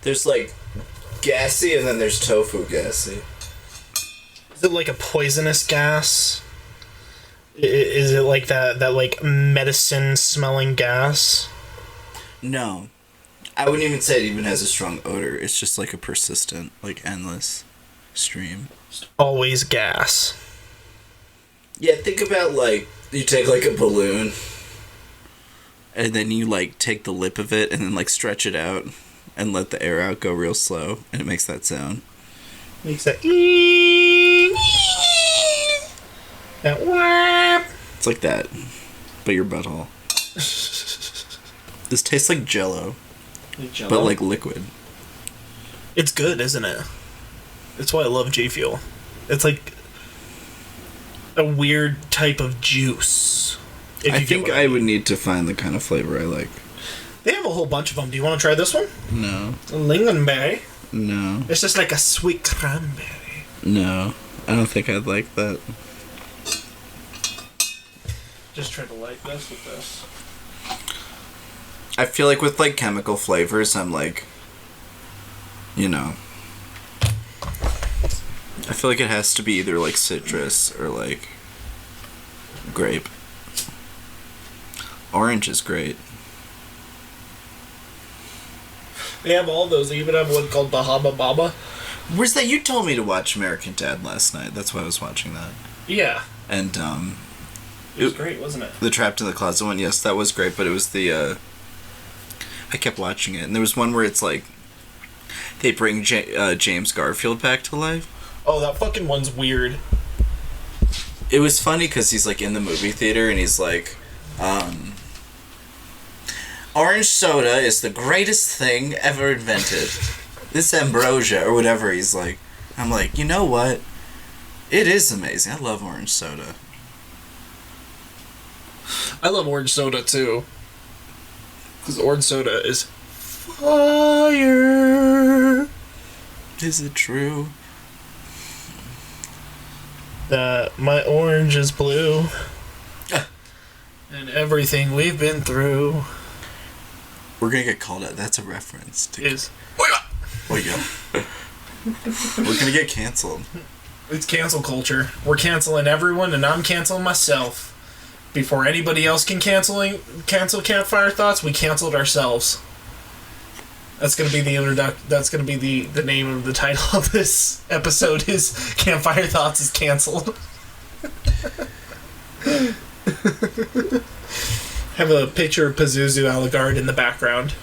There's like gassy and then there's tofu gassy. Is it like a poisonous gas? Is it like that like medicine smelling gas? No. I wouldn't even say it even has a strong odor. It's just like a persistent, like endless stream. Always gas. Yeah, think about like you take like a balloon and then you like take the lip of it and then like stretch it out and let the air out go real slow, and it makes that sound. Makes that that whap. It's like that, but your butthole. This tastes like Jello, but like liquid. It's good, isn't it? That's why I love G Fuel. It's like a weird type of juice. I think I would need to find the kind of flavor I like. They have a whole bunch of them. Do you want to try this one? No. Lingonberry. No. It's just like a sweet cranberry. No. I don't think I'd like that. Just try to like this with this. I feel like with like chemical flavors, I'm like, you know, I feel like it has to be either like citrus or like grape. Orange is great. They have all those. They even have one called Bahama Baba. Where's that? You told me to watch American Dad last night. That's why I was watching that. Yeah. And it was great, wasn't it? The Trapped in the Closet one. Yes, that was great. But it was the I kept watching it, and there was one where it's like they bring James Garfield back to life. Oh, that fucking one's weird. It was funny because he's like in the movie theater and he's like, orange soda is the greatest thing ever invented. This ambrosia, or whatever he's like. I'm like, you know what? It is amazing. I love orange soda. I love orange soda, too. Because orange soda is fire. Is it true? That my orange is blue. And everything we've been through. We're gonna get called out. That's a reference to... Is... Oh, yeah. We're gonna get canceled. It's cancel culture. We're canceling everyone, and I'm canceling myself. Before anybody else can cancel Campfire Thoughts, we canceled ourselves. That's gonna be the That's gonna be the name of the title of this episode. Is Campfire Thoughts is canceled. Have a picture of Pazuzu Algarad in the background.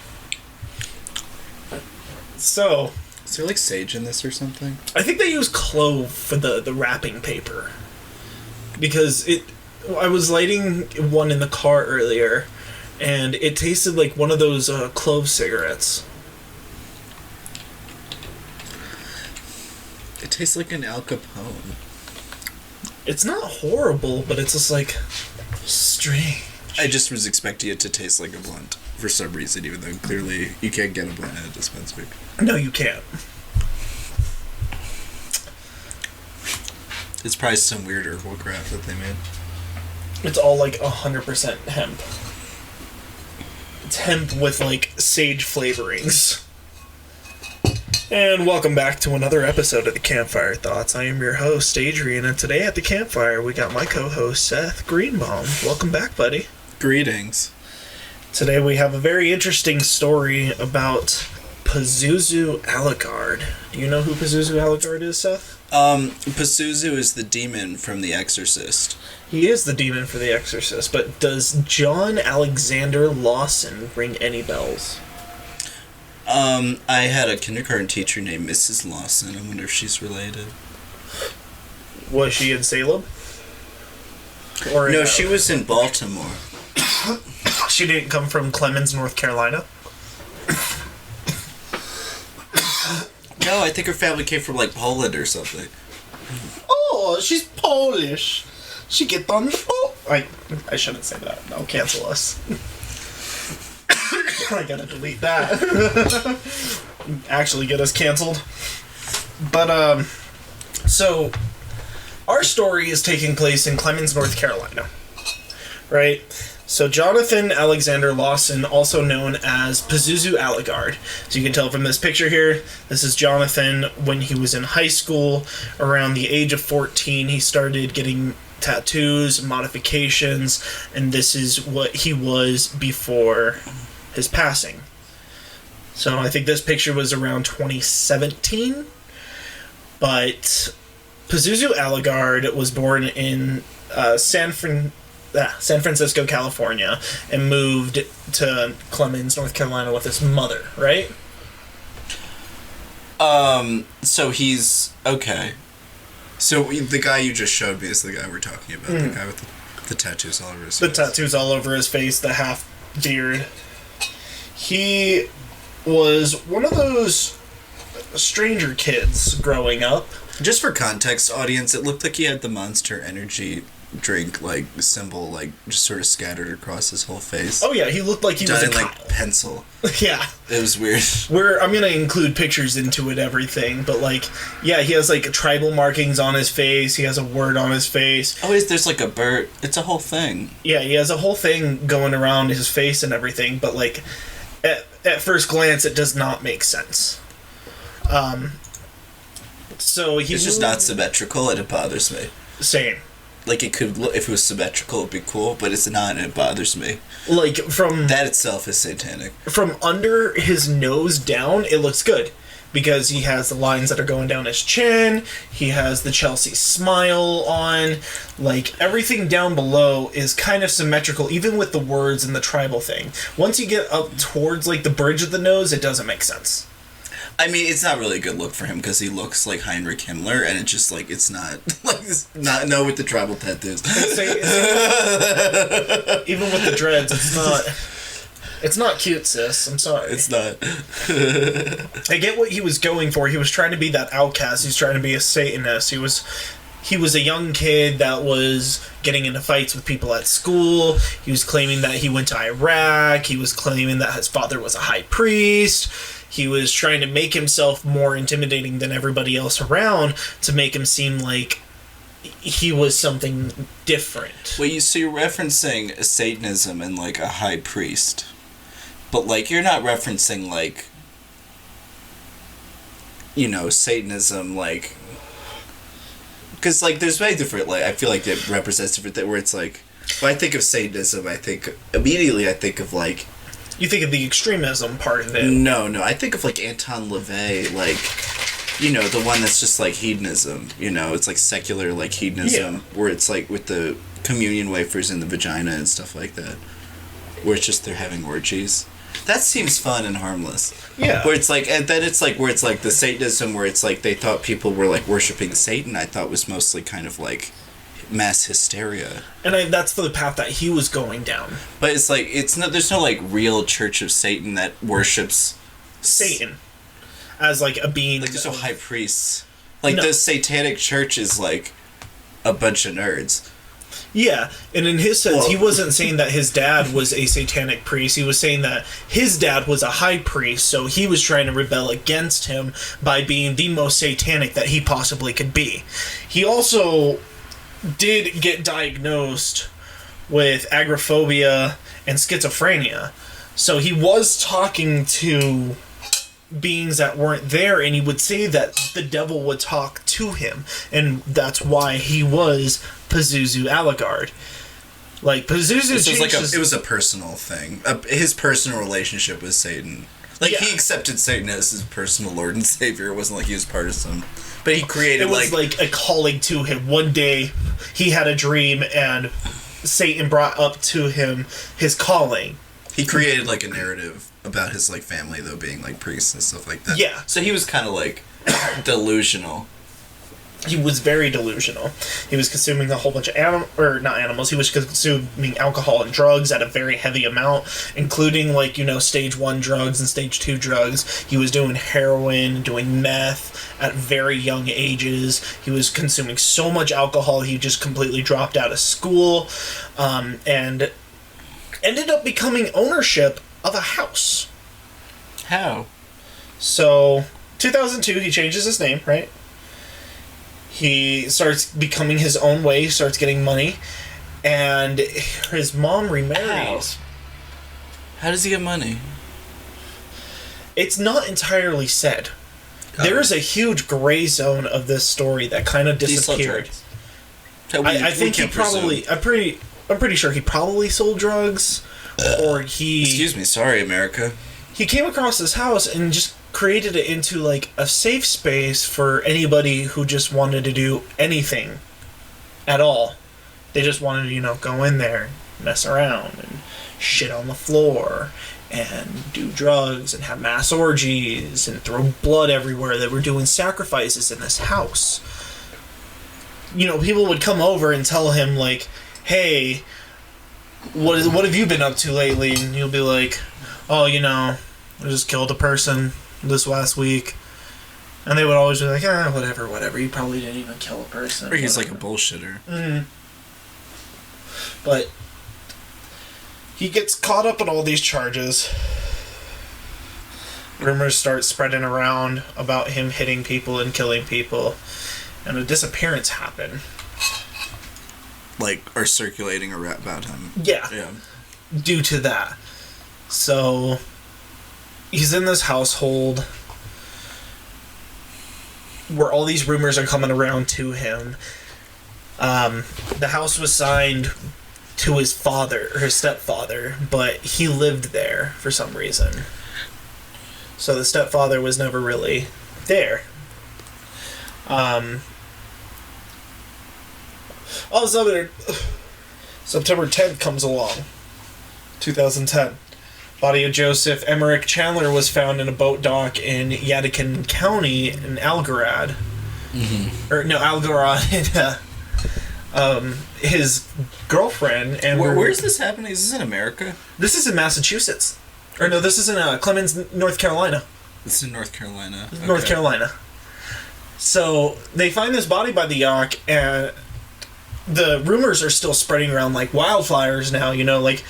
So, is there like sage in this or something? I think they use clove for the wrapping paper. Because I was lighting one in the car earlier, and it tasted like one of those clove cigarettes. It tastes like an Al Capone. It's not horrible, but it's just like strange. I just was expecting it to taste like a blunt for some reason, even though clearly you can't get a blunt at a dispensary. No, you can't. It's probably some weird herbal crap that they made. It's all like 100% hemp. It's hemp with like sage flavorings. And welcome back to another episode of the Campfire Thoughts. I am your host, Adrian, and today at the campfire we got my co-host, Seth Greenbaum. Welcome back, buddy. Greetings. Today we have a very interesting story about Pazuzu Alucard. Do you know who Pazuzu Algarad is, Seth? Pazuzu is the demon from The Exorcist. He is the demon for The Exorcist, but does John Alexander Lawson ring any bells? I had a kindergarten teacher named Mrs. Lawson. I wonder if she's related. Was she in Salem? Or no, she was in Baltimore. She didn't come from Clemens, North Carolina? No, I think her family came from, like, Poland or something. Oh, she's Polish. She get on the boat. I shouldn't say that. They'll cancel us. I gotta delete that. Actually get us canceled. But, so, our story is taking place in Clemens, North Carolina. Right? So Jonathan Alexander Lawson, also known as Pazuzu Algarad. So you can tell from this picture here, this is Jonathan when he was in high school. Around the age of 14, he started getting tattoos, modifications, and this is what he was before his passing. So I think this picture was around 2017. But Pazuzu Algarad was born in San Francisco, California, and moved to Clemens, North Carolina with his mother, right? So he's... Okay. So the guy you just showed me is the guy we're talking about. The guy with the tattoos all over his face. The tattoos all over his face, the half beard. He was one of those stranger kids growing up. Just for context, audience, it looked like he had the Monster Energy drink, like, symbol, like, just sort of scattered across his whole face. Oh, yeah, he looked like he was a like, pencil. Yeah. It was weird. I'm gonna include pictures into it, everything, but, like, yeah, he has, like, tribal markings on his face, he has a word on his face. Oh, there's, like, a bird. It's a whole thing. Yeah, he has a whole thing going around his face and everything, but, like, at first glance, it does not make sense. So he... It's just not symmetrical, and it bothers me. Same. Like, it could, if it was symmetrical, it'd be cool, but it's not, and it bothers me. Like, from... That itself is satanic. From under his nose down, it looks good. Because he has the lines that are going down his chin, he has the Chelsea smile on, like, everything down below is kind of symmetrical, even with the words and the tribal thing. Once you get up towards, like, the bridge of the nose, it doesn't make sense. I mean, it's not really a good look for him because he looks like Heinrich Himmler, and it's just like it's not like no with the tribal tattoos. Even with the dreads, it's not cute, sis. I'm sorry. It's not. I get what he was going for. He was trying to be that outcast. He's trying to be a Satanist. He was a young kid that was getting into fights with people at school. He was claiming that he went to Iraq. He was claiming that his father was a high priest. He was trying to make himself more intimidating than everybody else around to make him seem like he was something different. Well, so you're referencing Satanism and, like, a high priest. But, like, you're not referencing, like, you know, Satanism, like... Because, like, there's very different, like, I feel like it represents different things, where it's, like... When I think of Satanism, immediately I think of, like... You think of the extremism part of it. No. I think of, like, Anton LaVey, like, you know, the one that's just, like, hedonism. You know, it's, like, secular, like, hedonism. Yeah. Where it's, like, with the communion wafers in the vagina and stuff like that. Where it's just they're having orgies. That seems fun and harmless. Yeah. Where it's, like, and then it's, like, where it's, like, the Satanism where it's, like, they thought people were, like, worshipping Satan, I thought was mostly kind of, like... mass hysteria, and that's the path that he was going down. But it's like there's no like real Church of Satan that worships Satan as like a being. Like there's no high priests. Like the Satanic Church is like a bunch of nerds. Yeah, and in his sense, he wasn't saying that his dad was a satanic priest. He was saying that his dad was a high priest, so he was trying to rebel against him by being the most satanic that he possibly could be. He also did get diagnosed with agoraphobia and schizophrenia. So he was talking to beings that weren't there, and he would say that the devil would talk to him, and that's why he was Pazuzu Algarad. Like, Pazuzu it was a personal thing. His personal relationship with Satan. Like, he accepted Satan as his personal Lord and Savior. It wasn't like he was part of some But he created, it was like a calling to him. One day, he had a dream, and Satan brought up to him his calling. He created, like, a narrative about his, like, family, though, being, like, priests and stuff like that. Yeah. So he was kind of, like, delusional. He was very delusional. He was consuming a whole bunch of not animals. He was consuming alcohol and drugs at a very heavy amount, including, like, stage 1 drugs and stage 2 drugs. He was doing heroin, doing meth at very young ages. He was consuming so much alcohol, he just completely dropped out of school, and ended up becoming ownership of a house. How? So, 2002, he changes his name, right? He starts becoming his own way, starts getting money, and his mom remarries. How does he get money? It's not entirely said. There is a huge gray zone of this story that kind of disappeared. I think he probably... I'm pretty sure he probably sold drugs, or he... Excuse me, sorry, America. He came across this house and just created it into, like, a safe space for anybody who just wanted to do anything at all. They just wanted to, go in there, mess around, and shit on the floor, and do drugs, and have mass orgies, and throw blood everywhere. They were doing sacrifices in this house. People would come over and tell him, like, hey, what have you been up to lately? And he'll be like, oh, I just killed a person this last week. And they would always be like, whatever. You probably didn't even kill a person. Or he's like a bullshitter. Mm-hmm. But he gets caught up in all these charges. Rumors start spreading around about him hitting people and killing people. And a disappearance happened. Like, are circulating about him. Yeah. Due to that. So... he's in this household where all these rumors are coming around to him. The house was signed to his father, or his stepfather, but he lived there for some reason. So the stepfather was never really there. September 10th comes along. 2010. Body of Joseph Emmerich Chandler was found in a boat dock in Yadkin County in Algarad. Mm-hmm. Or, no, Algarad. His girlfriend and... Where's this happening? Is this in America? This is in Massachusetts. Or no, this is in Clemens, North Carolina. This is in North Carolina. Okay. North Carolina. So, they find this body by the yacht, and the rumors are still spreading around like wildfires now, like...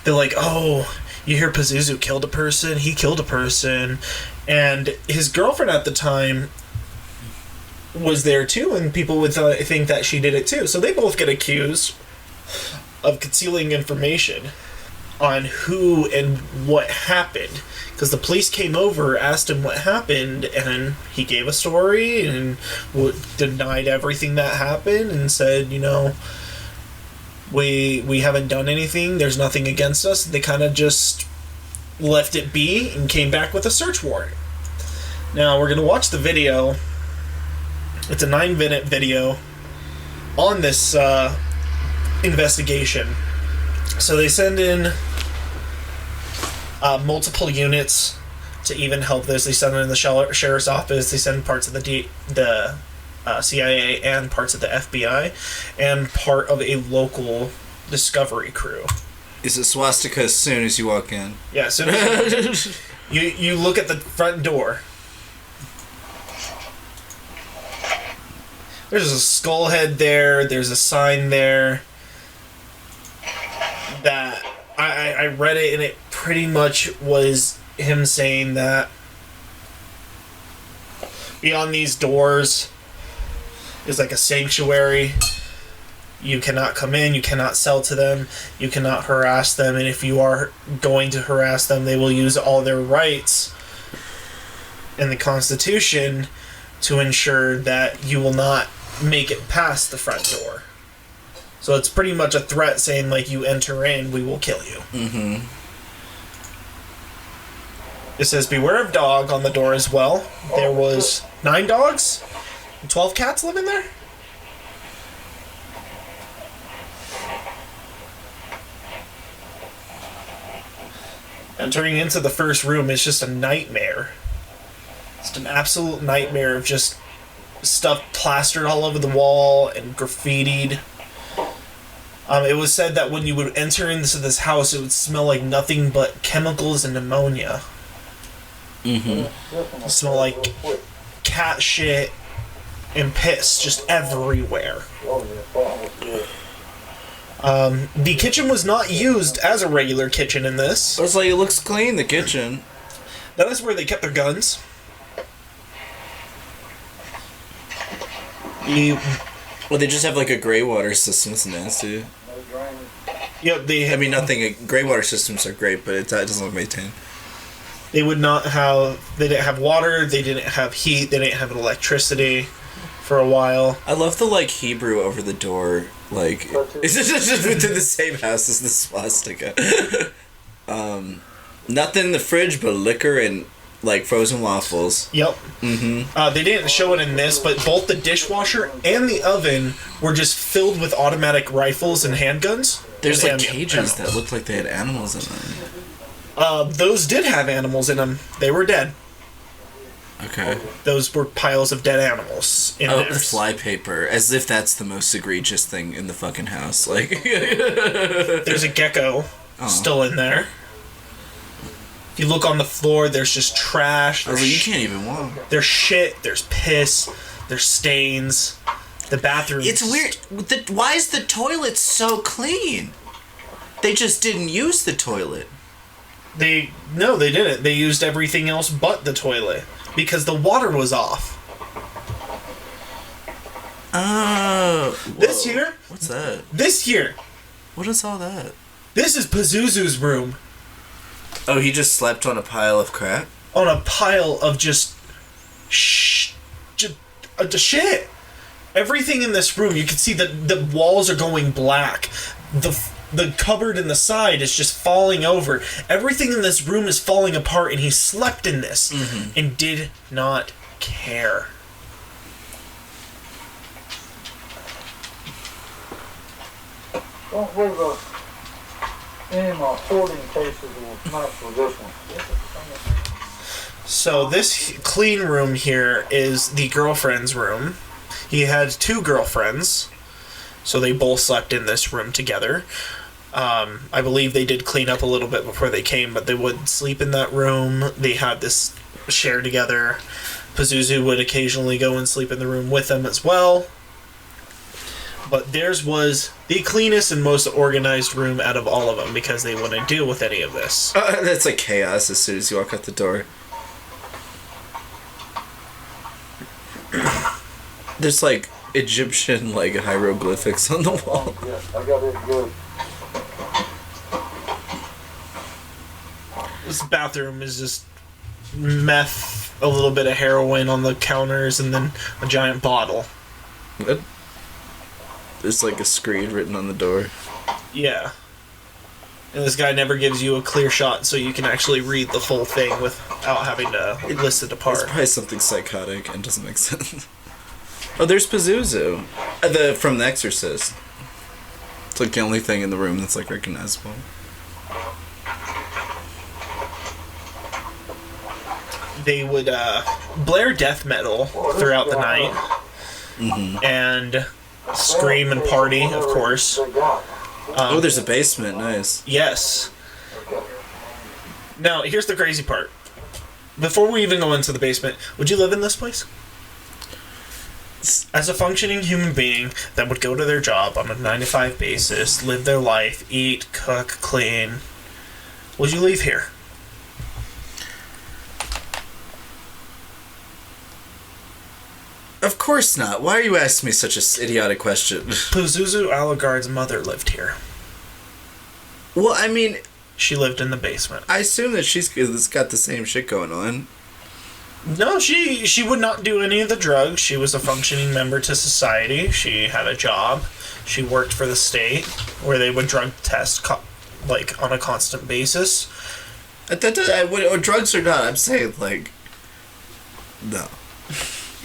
They're like, oh... You hear Pazuzu killed a person, he killed a person, and his girlfriend at the time was there too, and people would think that she did it too. So they both get accused of concealing information on who and what happened. Because the police came over, asked him what happened, and he gave a story and denied everything that happened and said, we haven't done anything, there's nothing against us. They kind of just left it be and came back with a search warrant. Now, we're going to watch the video. It's a 9-minute video on this investigation. So they send in multiple units to even help this. They send it in the sheriff's office. They send parts of the CIA and parts of the FBI and part of a local discovery crew. Is it swastika as soon as you walk in? Yeah, as soon as you look at the front door. There's a skull head there. There's a sign there that I read it, and it pretty much was him saying that beyond these doors is like a sanctuary. You cannot come in, you cannot sell to them, you cannot harass them, and if you are going to harass them, they will use all their rights in the Constitution to ensure that you will not make it past the front door. So it's pretty much a threat saying, like, you enter in, we will kill you. Mm-hmm. It says, beware of dog on the door as well. There was 9 dogs, 12 cats live in there? Entering into the first room is just a nightmare. Just an absolute nightmare of just stuff plastered all over the wall and graffitied. It was said that when you would enter into this house, it would smell like nothing but chemicals and ammonia. Mm-hmm. It smelled like cat shit and piss just everywhere. The kitchen was not used as a regular kitchen in this. It's like, it looks clean, the kitchen. That is where they kept their guns. Well, they just have like a gray water system. It's nasty. Yeah, gray water systems are great, but it doesn't look maintained. They would not have. They didn't have water. They didn't have heat. They didn't have electricity for a while. I love the like Hebrew over the door. Like, it's just within the same house as the swastika. Nothing in the fridge but liquor and like frozen waffles. Yep. Mm-hmm. They didn't show it in this, but both the dishwasher and the oven were just filled with automatic rifles and handguns. There's like cages that looked like they had animals in them. Those did have animals in them. They were dead. Okay. Those were piles of dead animals in there. The flypaper. As if that's the most egregious thing in the fucking house. Like, there's a gecko still in there. If you look on the floor, there's just trash. You can't even walk. There's shit. There's piss. There's stains. The bathroom. It's weird. Why is the toilet so clean? They just didn't use the toilet. No, they didn't. They used everything else but the toilet because the water was off. Oh. This here. What's that? This here. What is all that? This is Pazuzu's room. Oh, he just slept on a pile of crap? On a pile of just shit. Everything in this room, you can see that the walls are going black. The cupboard in the side is just falling over. Everything in this room is falling apart, and he slept in this and did not care. Don't leave us any more hoarding cases will match for this one. So this clean room here is the girlfriend's room. He had two girlfriends, so they both slept in this room together. I believe they did clean up a little bit before they came, but they would sleep in that room. They had this share together. Pazuzu would occasionally go and sleep in the room with them as well. But theirs was the cleanest and most organized room out of all of them because they wouldn't deal with any of this. That's like chaos as soon as you walk out the door. There's like Egyptian like hieroglyphics on the wall. Yeah, I got it good. This bathroom is just meth, a little bit of heroin on the counters, and then a giant bottle. What? There's like a screen written on the door. Yeah. And this guy never gives you a clear shot so you can actually read the full thing without having to list it apart. It's probably something psychotic and doesn't make sense. Oh, there's Pazuzu. From The Exorcist. It's like the only thing in the room that's like recognizable. They would blare death metal throughout the night. Mm-hmm. And scream and party, of course. Oh, there's a basement. Nice. Yes. Now, here's the crazy part. Before we even go into the basement, would you live in this place? As a functioning human being that would go to their job on a 9-to-5 basis, live their life, eat, cook, clean, would you leave here? Of course not. Why are you asking me such a idiotic question? Pazuzu Algarrad's mother lived here. Well, I mean, she lived in the basement. I assume that she's got the same shit going on. No, she would not do any of the drugs. She was a functioning member to society. She had a job. She worked for the state, where they would drug test like on a constant basis. Or drugs or not, I'm saying like, no.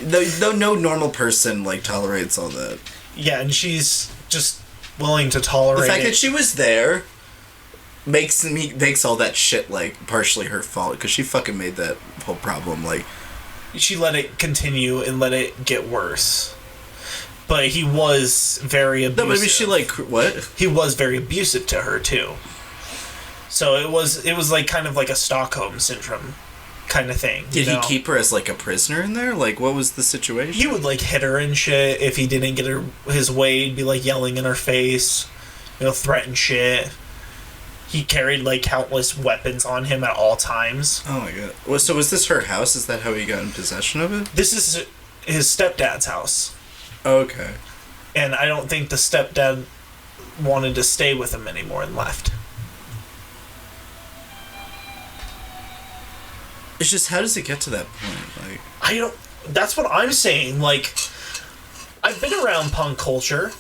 No normal person, like, tolerates all that. Yeah, and she's just willing to tolerate the fact it. that she was there makes all that shit, like, partially her fault, because she fucking made that whole problem, like... She let it continue and let it get worse. But he was very abusive. No, maybe she, like, what? He was very abusive to her, too. So it was like, kind of like a Stockholm Syndrome kind of thing. Did he keep her as, like, a prisoner in there? Like, what was the situation? He would, like, hit her and shit if he didn't get her his way. He'd be, like, yelling in her face, threaten shit. He carried, like, countless weapons on him at all times. Oh, my God. Well, so was this her house? Is that how he got in possession of it? This is his stepdad's house. Okay. And I don't think the stepdad wanted to stay with him anymore and left. It's just, how does it get to that point? Like, that's what I'm saying. Like, I've been around punk culture.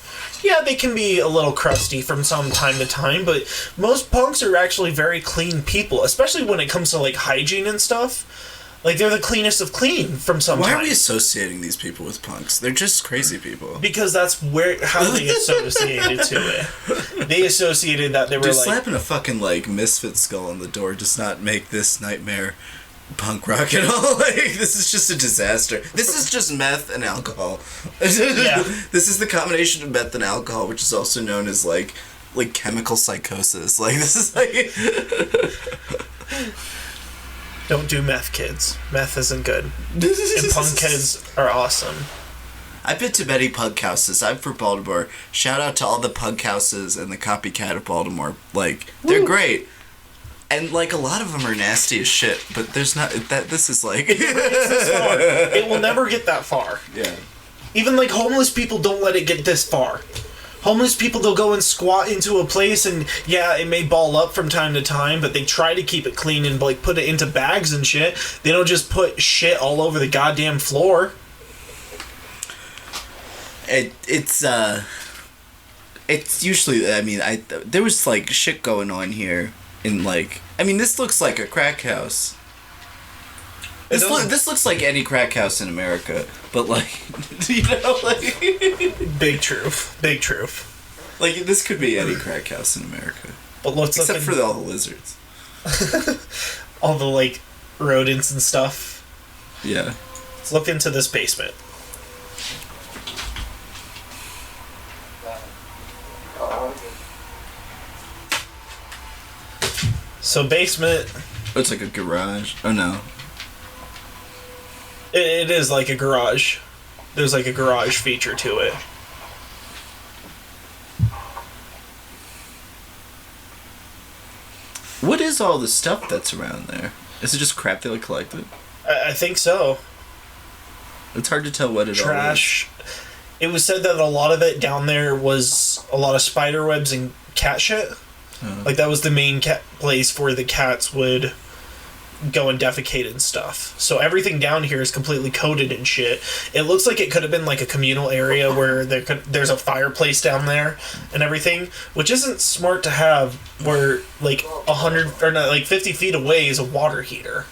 Yeah, they can be a little crusty from some time to time, but most punks are actually very clean people, especially when it comes to, like, hygiene and stuff. Like, they're the cleanest of clean from some Why time. are we associating these people with punks? They're just crazy people. Because that's how they associated to it. They associated that they were, Dude, like... slapping a fucking, like, misfit skull on the door does not make this nightmare punk rock at all. Like, this is just a disaster. This is just meth and alcohol. Yeah. This is the combination of meth and alcohol, which is also known as, like chemical psychosis. Like, this is, like... Don't do meth, kids. Meth isn't good. And punk kids are awesome. I've been to many punk houses. I'm from Baltimore. Shout out to all the punk houses and the Copycat of Baltimore. Like, they're great. And, like, a lot of them are nasty as shit, but there's not... This is, like... It will never get that far. Yeah. Even, like, homeless people don't let it get this far. Homeless people, they'll go and squat into a place, and, yeah, it may ball up from time to time, but they try to keep it clean and, like, put it into bags and shit. They don't just put shit all over the goddamn floor. It's usually... I mean, there was, like, shit going on here. In, like, I mean, this looks like a crack house. This looks like any crack house in America, but, like, like... Big truth. Like, this could be any crack house in America. But except for all the lizards. All the, like, rodents and stuff. Yeah. Let's look into this basement. So basement... Oh, it's like a garage. Oh, no. It is like a garage. There's like a garage feature to it. What is all the stuff that's around there? Is it just crap they like collected? I think so. It's hard to tell what it all is. Trash. It was said that a lot of it down there was a lot of spider webs and cat shit. Like, that was the main place where the cats would go and defecate and stuff. So everything down here is completely coated in shit. It looks like it could have been, like, a communal area where there's a fireplace down there and everything, which isn't smart to have where, like, 50 feet away is a water heater.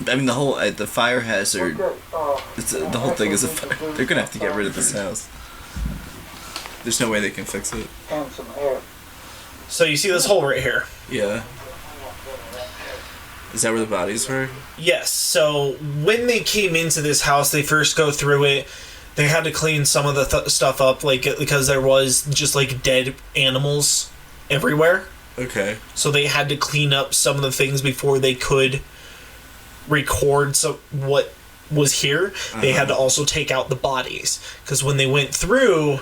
I mean, the fire hazard, the whole thing is a fire. They're gonna have to get rid of this house. There's no way they can fix it. And some air. So you see this hole right here? Yeah. Is that where the bodies were? Yes. So when they came into this house, they first go through it. They had to clean some of the stuff up, like, because there was just, like, dead animals everywhere. Okay. So they had to clean up some of the things before they could record what was here. They had to also take out the bodies, because when they went through,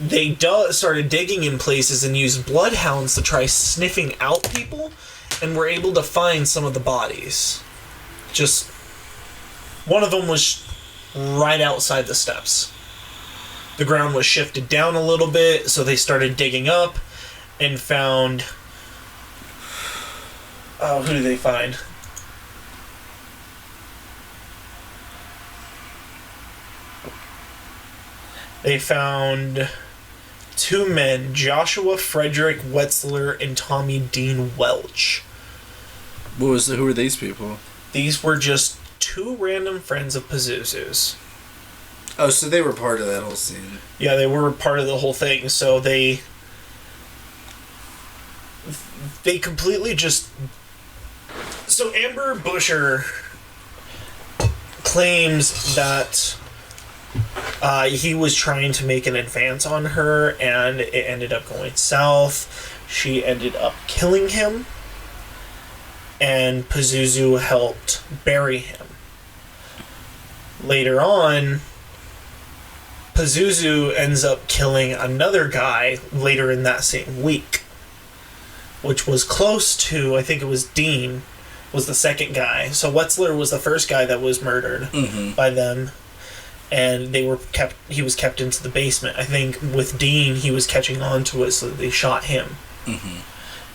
they started digging in places and used bloodhounds to try sniffing out people, and were able to find some of the bodies. Just one of them was right outside the steps. The ground was shifted down a little bit, so they started digging up and found... Oh, who did they find? They found two men, Joshua Frederick Wetzler and Tommy Dean Welch. Who were these people? These were just two random friends of Pazuzu's. Oh, so they were part of that whole scene. Yeah, they were part of the whole thing, so they completely just... So Amber Busher claims that he was trying to make an advance on her, and it ended up going south. She ended up killing him, and Pazuzu helped bury him. Later on, Pazuzu ends up killing another guy later in that same week, which was close to, I think it was Dean, was the second guy. So Wetzler was the first guy that was murdered by them, and he was kept into the basement. I think with Dean, he was catching on to it, so they shot him.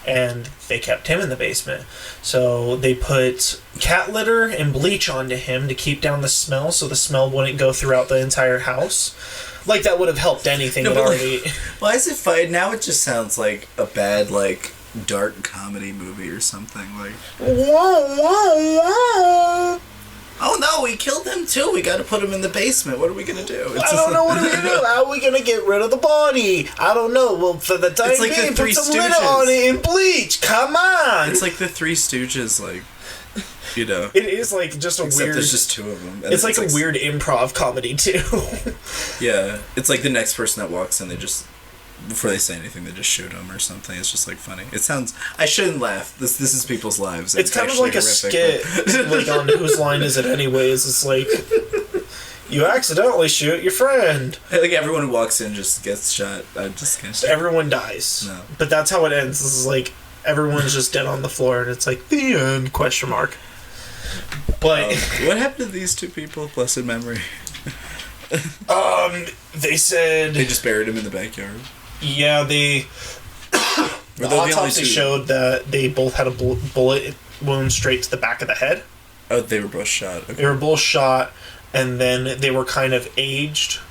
And they kept him in the basement. So they put cat litter and bleach onto him to keep down the smell, so the smell wouldn't go throughout the entire house. Like, that would have helped anything that already... Why is it fine? Now it just sounds like a bad, like, dark comedy movie or something. Like, oh no, we killed him too. We got to put him in the basement. What are we gonna do? I don't know what are we gonna do. How are we gonna get rid of the body? I don't know. Well, for the time like being, the put some Three litter Stooges. on it and bleach. Come on. It's like the Three Stooges, like, you know. It is like just a Except weird. there's just two of them. And It's like a weird improv comedy too. Yeah, it's like the next person that walks in, they just, before they say anything, they just shoot them or something. It's just like funny. It sounds. I shouldn't laugh. This is people's lives. It's kind of like a skit, like on Whose Line Is It Anyways? It's like, you accidentally shoot your friend. Like everyone who walks in just gets shot. I'm just kidding. So everyone dies. No. But that's how it ends. This is like, everyone's just dead on the floor, and it's like, the end, question mark. But... what happened to these two people? Blessed memory. They said... They just buried him in the backyard. Yeah, the autopsy showed that they both had a bullet wound straight to the back of the head. Oh, they were both shot. Okay. They were both shot, and then they were kind of aged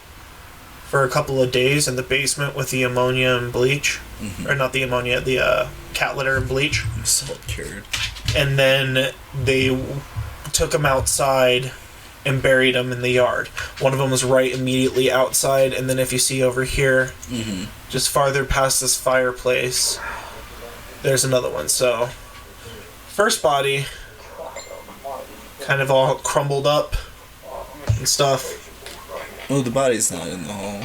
for a couple of days in the basement with the ammonia and bleach. Or not the ammonia, the cat litter and bleach. Salt cured. And then they took them outside and buried them in the yard. One of them was right immediately outside, and then if you see over here, just farther past this fireplace, there's another one. So, first body, kind of all crumbled up and stuff. Oh, the body's not in the hole.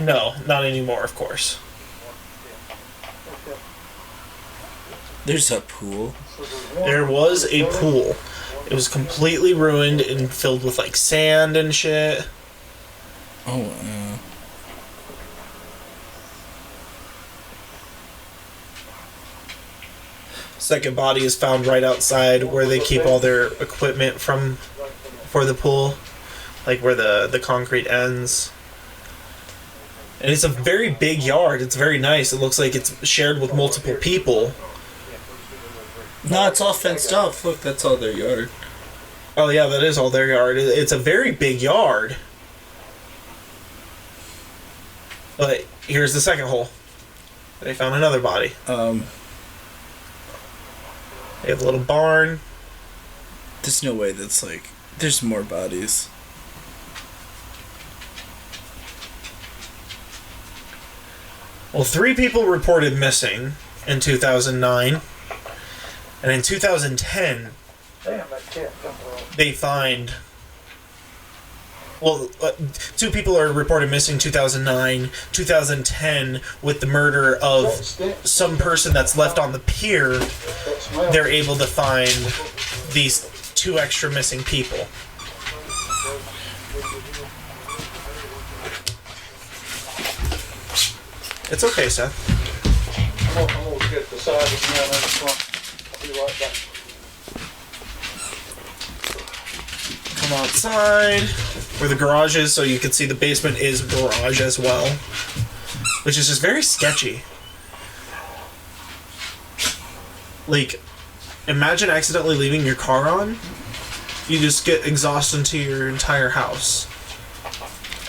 No, not anymore, of course. There's a pool. There was a pool. It was completely ruined and filled with, like, sand and shit. Oh, wow. Second body is found right outside where they keep all their equipment for the pool. Like, where the concrete ends. And it's a very big yard. It's very nice. It looks like it's shared with multiple people. No, it's all fenced off. Look, that's all their yard. Oh yeah, that is all their yard. It's a very big yard. But here's the second hole. They found another body. They have a little barn. There's no way that's like... There's more bodies. Well, 3 people reported missing in 2009. And in 2010, they find... Well, 2 people are reported missing 2009. 2010, with the murder of some person that's left on the pier, they're able to find these 2 extra missing people. It's okay, Seth. I'm going to get the side of the man in the front. I'll be right back. Come outside where the garage is, so you can see the basement is a garage as well, which is just very sketchy. Like, imagine accidentally leaving your car on. You just get exhaust into your entire house.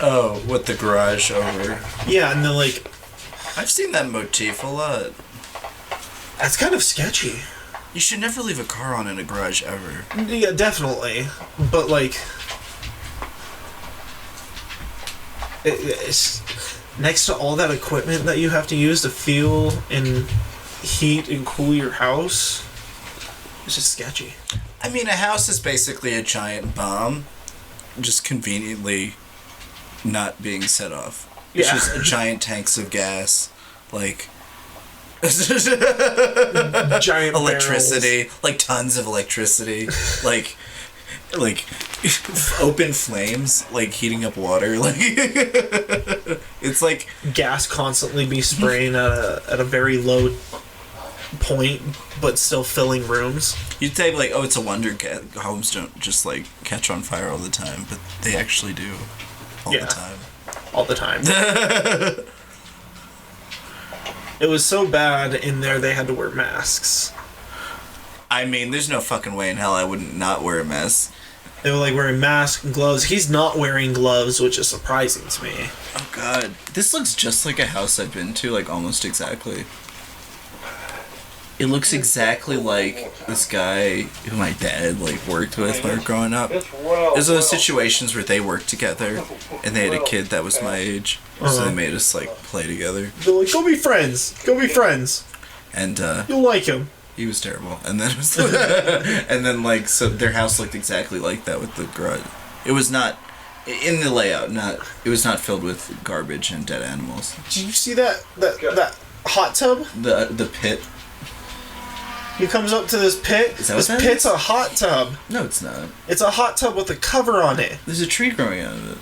Oh, with the garage over. Yeah, and then, like... I've seen that motif a lot. That's kind of sketchy. You should never leave a car on in a garage ever. Yeah, definitely. But, like... It's, next to all that equipment that you have to use to fuel and heat and cool your house, it's just sketchy. I mean, a house is basically a giant bomb, just conveniently not being set off. It's just giant tanks of gas, like... giant electricity, barrels. like tons of electricity, like open flames, like heating up water, like it's like gas constantly be spraying at a very low point, but still filling rooms. You'd think like, oh, it's a wonder homes don't just like catch on fire all the time, but they actually do all the time. All the time. It was so bad in there they had to wear masks. I mean, there's no fucking way in hell I wouldn't not wear a mask. They were like wearing masks and gloves. He's not wearing gloves, which is surprising to me. Oh god. This looks just like a house I've been to, like almost exactly. It looks exactly like this guy who my dad like worked with when we were growing up. There's those situations where they worked together and they had a kid that was my age. So they made us like play together. They're like, go be friends. Go be friends. And you'll like him. He was terrible. And then it was and then like so their house looked exactly like that with the garage. It was not in the layout, it was not filled with garbage and dead animals. Did you see that hot tub? The pit. He comes up to this pit. Is that this what that pit's is? a hot tub. No, it's not. It's a hot tub with a cover on it. There's a tree growing out of it.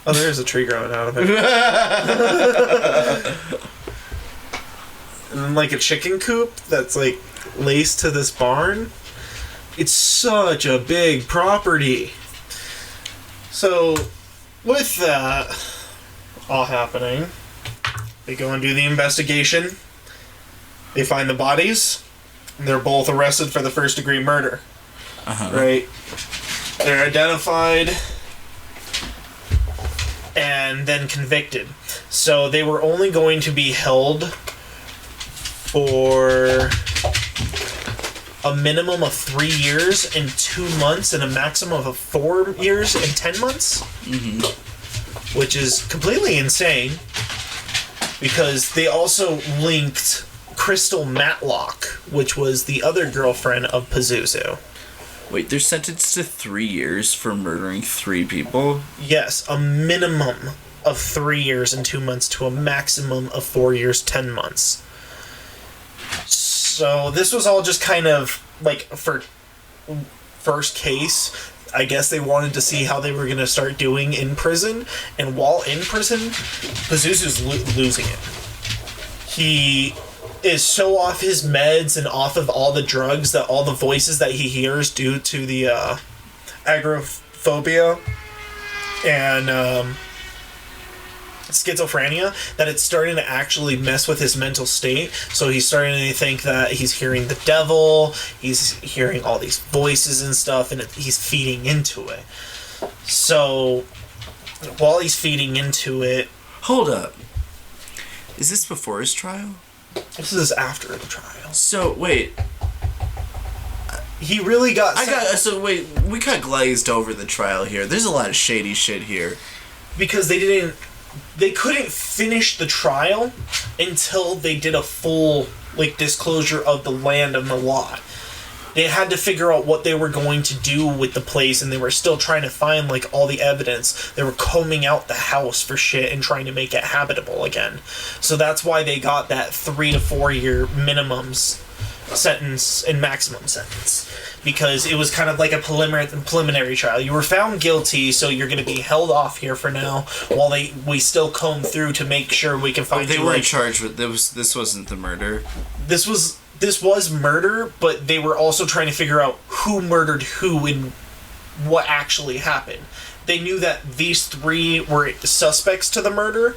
Oh, there is a tree growing out of it. And then, like, a chicken coop that's, like, laced to this barn. It's such a big property. So, with that all happening, they go and do the investigation. They find the bodies. And they're both arrested for the first-degree murder. Right? They're identified and then convicted. So they were only going to be held for a minimum of 3 years and 2 months and a maximum of 4 years and 10 months. Which is completely insane because they also linked Crystal Matlock, which was the other girlfriend of Pazuzu. Wait, they're sentenced to 3 years for murdering 3 people? Yes, a minimum of 3 years and 2 months to a maximum of 4 years, 10 months. So this was all just kind of like for first case. I guess they wanted to see how they were going to start doing in prison. And while in prison, Pazuzu's losing it. He is so off his meds and off of all the drugs that all the voices that he hears due to the agoraphobia and schizophrenia, that it's starting to actually mess with his mental state. So he's starting to think that he's hearing the devil, he's hearing all these voices and stuff, and he's feeding into it. So while he's feeding into it... Hold up. Is this before his trial? This is after the trial. So, wait. He really got... So, wait, we got glazed over the trial here. There's a lot of shady shit here. Because they couldn't finish the trial until they did a full, like, disclosure of the land and the lot. They had to figure out what they were going to do with the place, and they were still trying to find, like, all the evidence. They were combing out the house for shit and trying to make it habitable again. So that's why they got that 3 to 4 year minimum sentence and maximum sentence. Because it was kind of like a preliminary trial. You were found guilty, so you're going to be held off here for now while we still comb through to make sure we can find They weren't charged with... This wasn't the murder. This was murder, but they were also trying to figure out who murdered who and what actually happened. They knew that these 3 were suspects to the murder,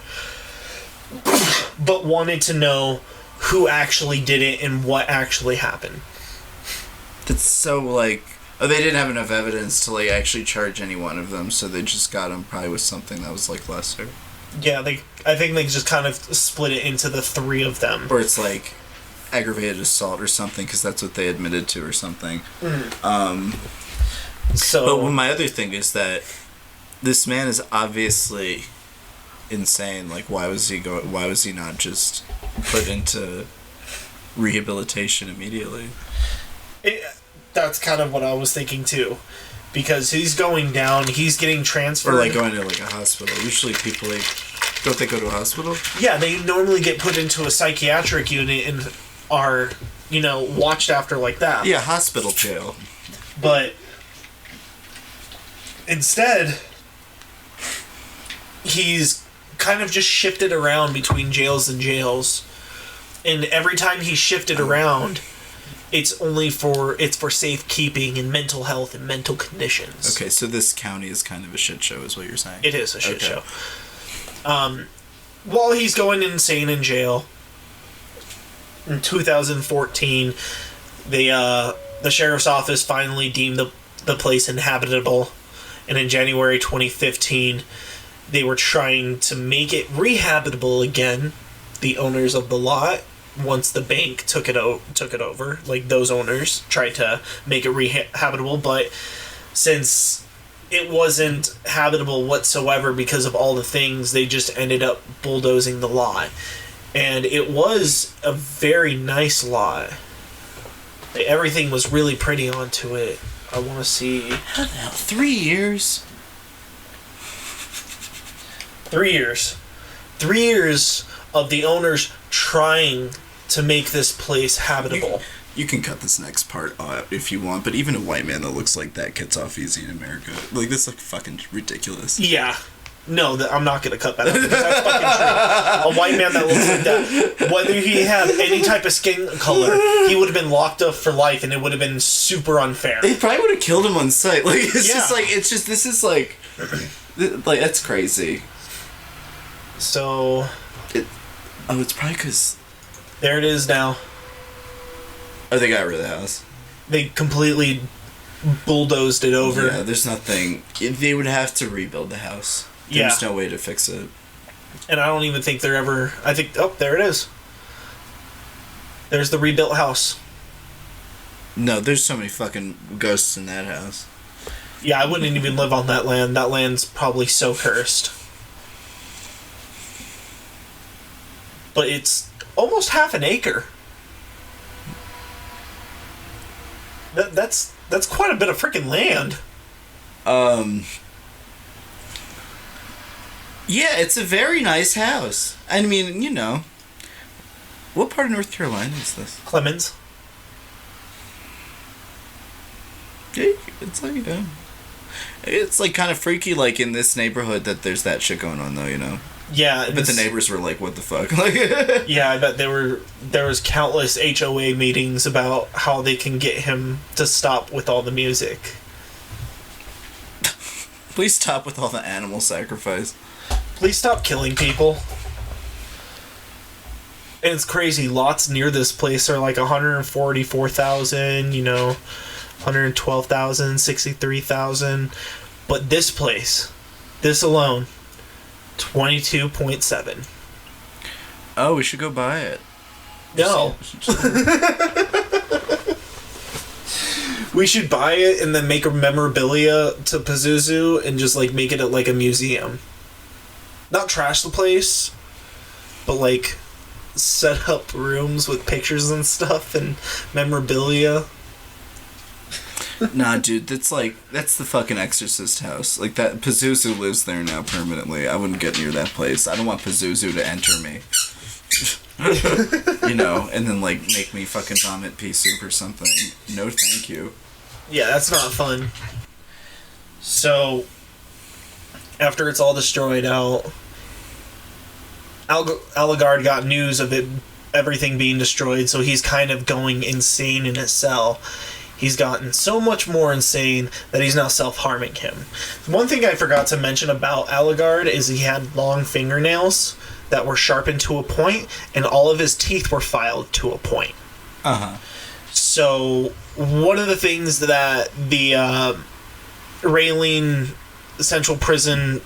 but wanted to know who actually did it and what actually happened. That's so, like... Oh, they didn't have enough evidence to, like, actually charge any one of them, so they just got him probably with something that was, like, lesser. Yeah, I think they just kind of split it into the 3 of them. Or it's like... aggravated assault or something, because that's what they admitted to or something. So, but my other thing is that this man is obviously insane. Like, why was he not just put into rehabilitation immediately? That's kind of what I was thinking too, because he's going down, he's getting transferred, or like going to like a hospital. Usually people don't they go to a hospital? Yeah, they normally get put into a psychiatric unit and are, watched after like that. Yeah, hospital jail. But instead, he's kind of just shifted around between jails and jails, and every time he's shifted around, it's for safekeeping and mental health and mental conditions. Okay, so this county is kind of a shit show, is what you're saying? It is a shit show. While he's going insane in jail, in 2014, the sheriff's office finally deemed the place inhabitable, and in January 2015, they were trying to make it rehabitable again. The owners of the lot, once the bank took it over, like those owners tried to make it rehabitable, but since it wasn't habitable whatsoever because of all the things, they just ended up bulldozing the lot. And it was a very nice lot. Everything was really pretty onto it. I want to see. How the hell? 3 years? 3 years. 3 years of the owners trying to make this place habitable. You can cut this next part out if you want, but even a white man that looks like that gets off easy in America. Like, this is like fucking ridiculous. Yeah. No, I'm not going to cut that out because that's fucking true. A white man that looks like that, whether he had any type of skin color, he would have been locked up for life, and it would have been super unfair. They probably would have killed him on sight. Like, this is like, that's crazy. So... it's probably because... There it is now. Oh, they got rid of the house. They completely bulldozed it over. Yeah, there's nothing... They would have to rebuild the house. There's no way to fix it. And I don't even think they're ever... I think... Oh, there it is. There's the rebuilt house. No, there's so many fucking ghosts in that house. Yeah, I wouldn't even live on that land. That land's probably so cursed. But it's almost half an acre. That's quite a bit of freaking land. Yeah, it's a very nice house. I mean, what part of North Carolina is this? Clemens. Yeah, it's like, it's like kind of freaky, like in this neighborhood that there's that shit going on, though, Yeah, but the neighbors were like, "What the fuck?" Yeah, I bet there was countless HOA meetings about how they can get him to stop with all the music. Please stop with all the animal sacrifice. Please stop killing people. And it's crazy. Lots near this place are like 144,000, 112,000, 63,000. But this place, this alone, 22.7. Oh, we should go buy it. No. We should buy it and then make a memorabilia to Pazuzu and just like make it like a museum. Not trash the place, but like set up rooms with pictures and stuff and memorabilia. Nah, dude, that's the fucking Exorcist house. Like, that Pazuzu lives there now permanently. I wouldn't get near that place. I don't want Pazuzu to enter me. And then, like, make me fucking vomit pea soup or something. No, thank you. Yeah, that's not fun. So, after it's all destroyed out, Algarad got news of everything being destroyed, so he's kind of going insane in his cell. He's gotten so much more insane that he's now self-harming him. One thing I forgot to mention about Algarad is he had long fingernails that were sharpened to a point, and all of his teeth were filed to a point. Uh-huh. So, one of the things that the Raylene Central Prison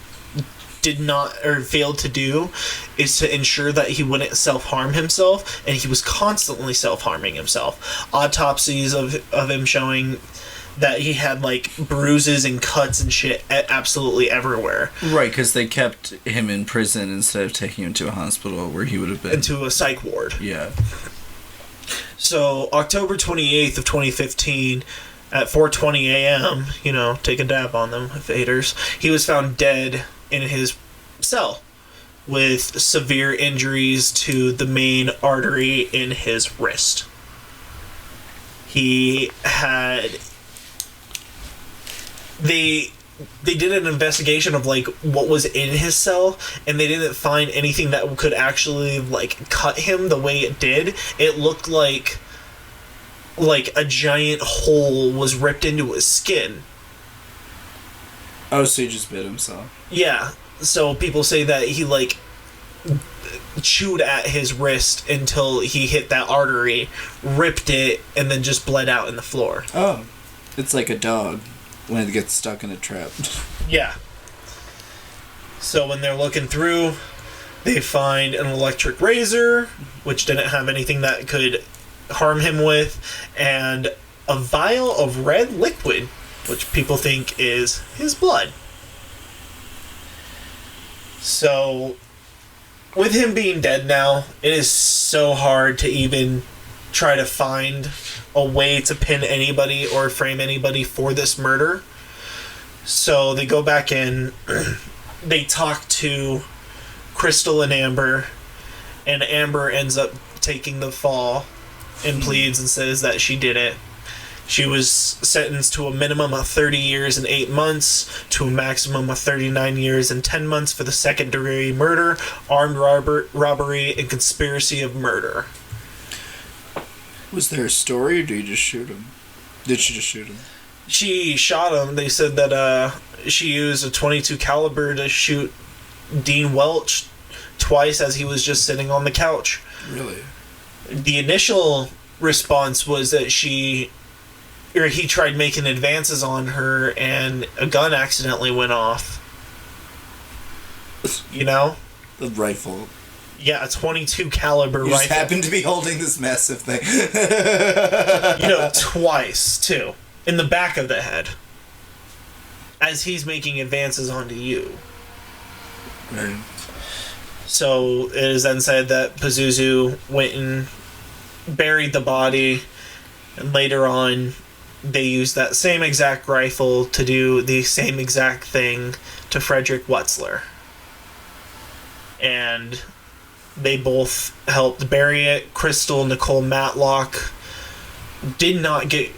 did not, or failed to do, is to ensure that he wouldn't self-harm himself, and he was constantly self-harming himself. Autopsies of him showing that he had, like, bruises and cuts and shit absolutely everywhere. Right, because they kept him in prison instead of taking him to a hospital where he would have been. Into a psych ward. Yeah. So, October 28th of 2015, at 4:20 a.m., you know, take a dab on them, haters, he was found dead in his cell with severe injuries to the main artery in his wrist. He had... They did an investigation of, like, what was in his cell, and they didn't find anything that could actually, like, cut him the way it did. It looked like a giant hole was ripped into his skin. Oh, so he just bit himself. Yeah. So people say that he, like, chewed at his wrist until he hit that artery, ripped it, and then just bled out in the floor. Oh. It's like a dog when it gets stuck in a trap. Yeah. So when they're looking through, they find an electric razor, which didn't have anything that could harm him with, and a vial of red liquid, which people think is his blood. So, with him being dead now, it is so hard to even try to find a way to pin anybody or frame anybody for this murder. So they go back in, they talk to Crystal and Amber ends up taking the fall and pleads and says that she did it. She was sentenced to a minimum of 30 years and 8 months to a maximum of 39 years and 10 months for the second-degree murder, armed robbery, and conspiracy of murder. Was there a story, or did you just shoot him? Did she just shoot him? She shot him. They said that she used a .22 caliber to shoot Dean Welch twice as he was just sitting on the couch. Really? The initial response was that he tried making advances on her and a gun accidentally went off. You know? The rifle. Yeah, a .22 caliber you rifle. Just happened to be holding this massive thing. Twice, too. In the back of the head. As he's making advances onto you. Right. So it is then said that Pazuzu went and buried the body, and later on they used that same exact rifle to do the same exact thing to Frederick Wetzler. And they both helped bury it. Crystal Nicole Matlock did not get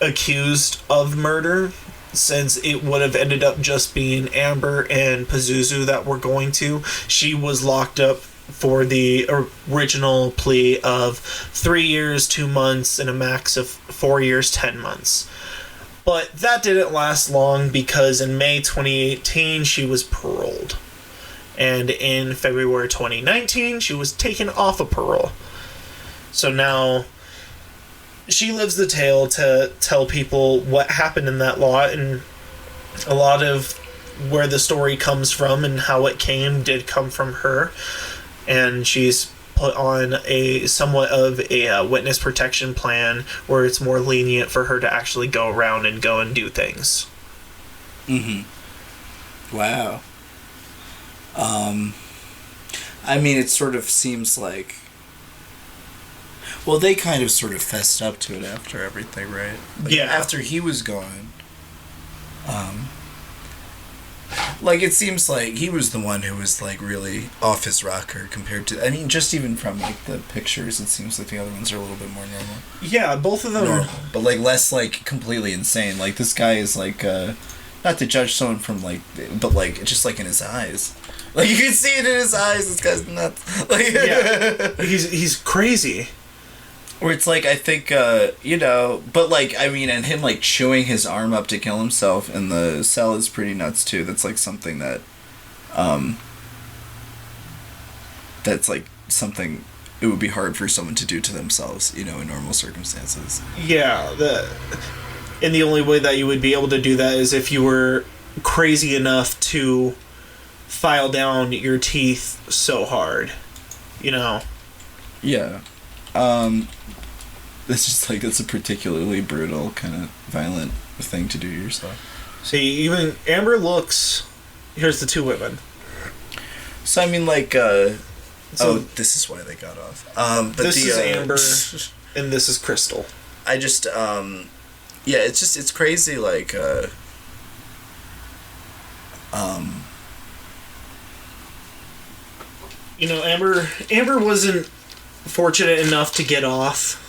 accused of murder, since it would have ended up just being Amber and Pazuzu that were going to. She was locked up for the original plea of 3 years, 2 months, and a max of 4 years, 10 months. But that didn't last long, because in May 2018, she was paroled. And in February 2019, she was taken off of parole. So now she lives the tale to tell people what happened in that lot, and a lot of where the story comes from and how it did come from her. And she's put on a somewhat of a witness protection plan where it's more lenient for her to actually go around and go and do things. Wow. I mean, it sort of seems like... Well, they kind of sort of fessed up to it after everything, right? Like, yeah. After he was gone. Like, it seems like he was the one who was, like, really off his rocker compared to... I mean, just even from, like, the pictures, it seems like the other ones are a little bit more normal. Yeah, both of them normal, but, like, less, like, completely insane. Like, this guy is, like, not to judge someone from, like... But, like, just, like, in his eyes. Like, you can see it in his eyes. This guy's nuts. Like, yeah. He's crazy. Or it's like, I think, but like, I mean, and him like chewing his arm up to kill himself in the cell is pretty nuts too. That's like something that, that's like something it would be hard for someone to do to themselves, in normal circumstances. Yeah, and the only way that you would be able to do that is if you were crazy enough to file down your teeth so hard, you know? Yeah. It's just like, it's a particularly brutal, kind of violent thing to do to yourself. See, even Amber looks... Here's the two women. So, I mean, like, this is why they got off. But this is Amber, and this is Crystal. I just, yeah, it's crazy, like, you know, Amber wasn't fortunate enough to get off.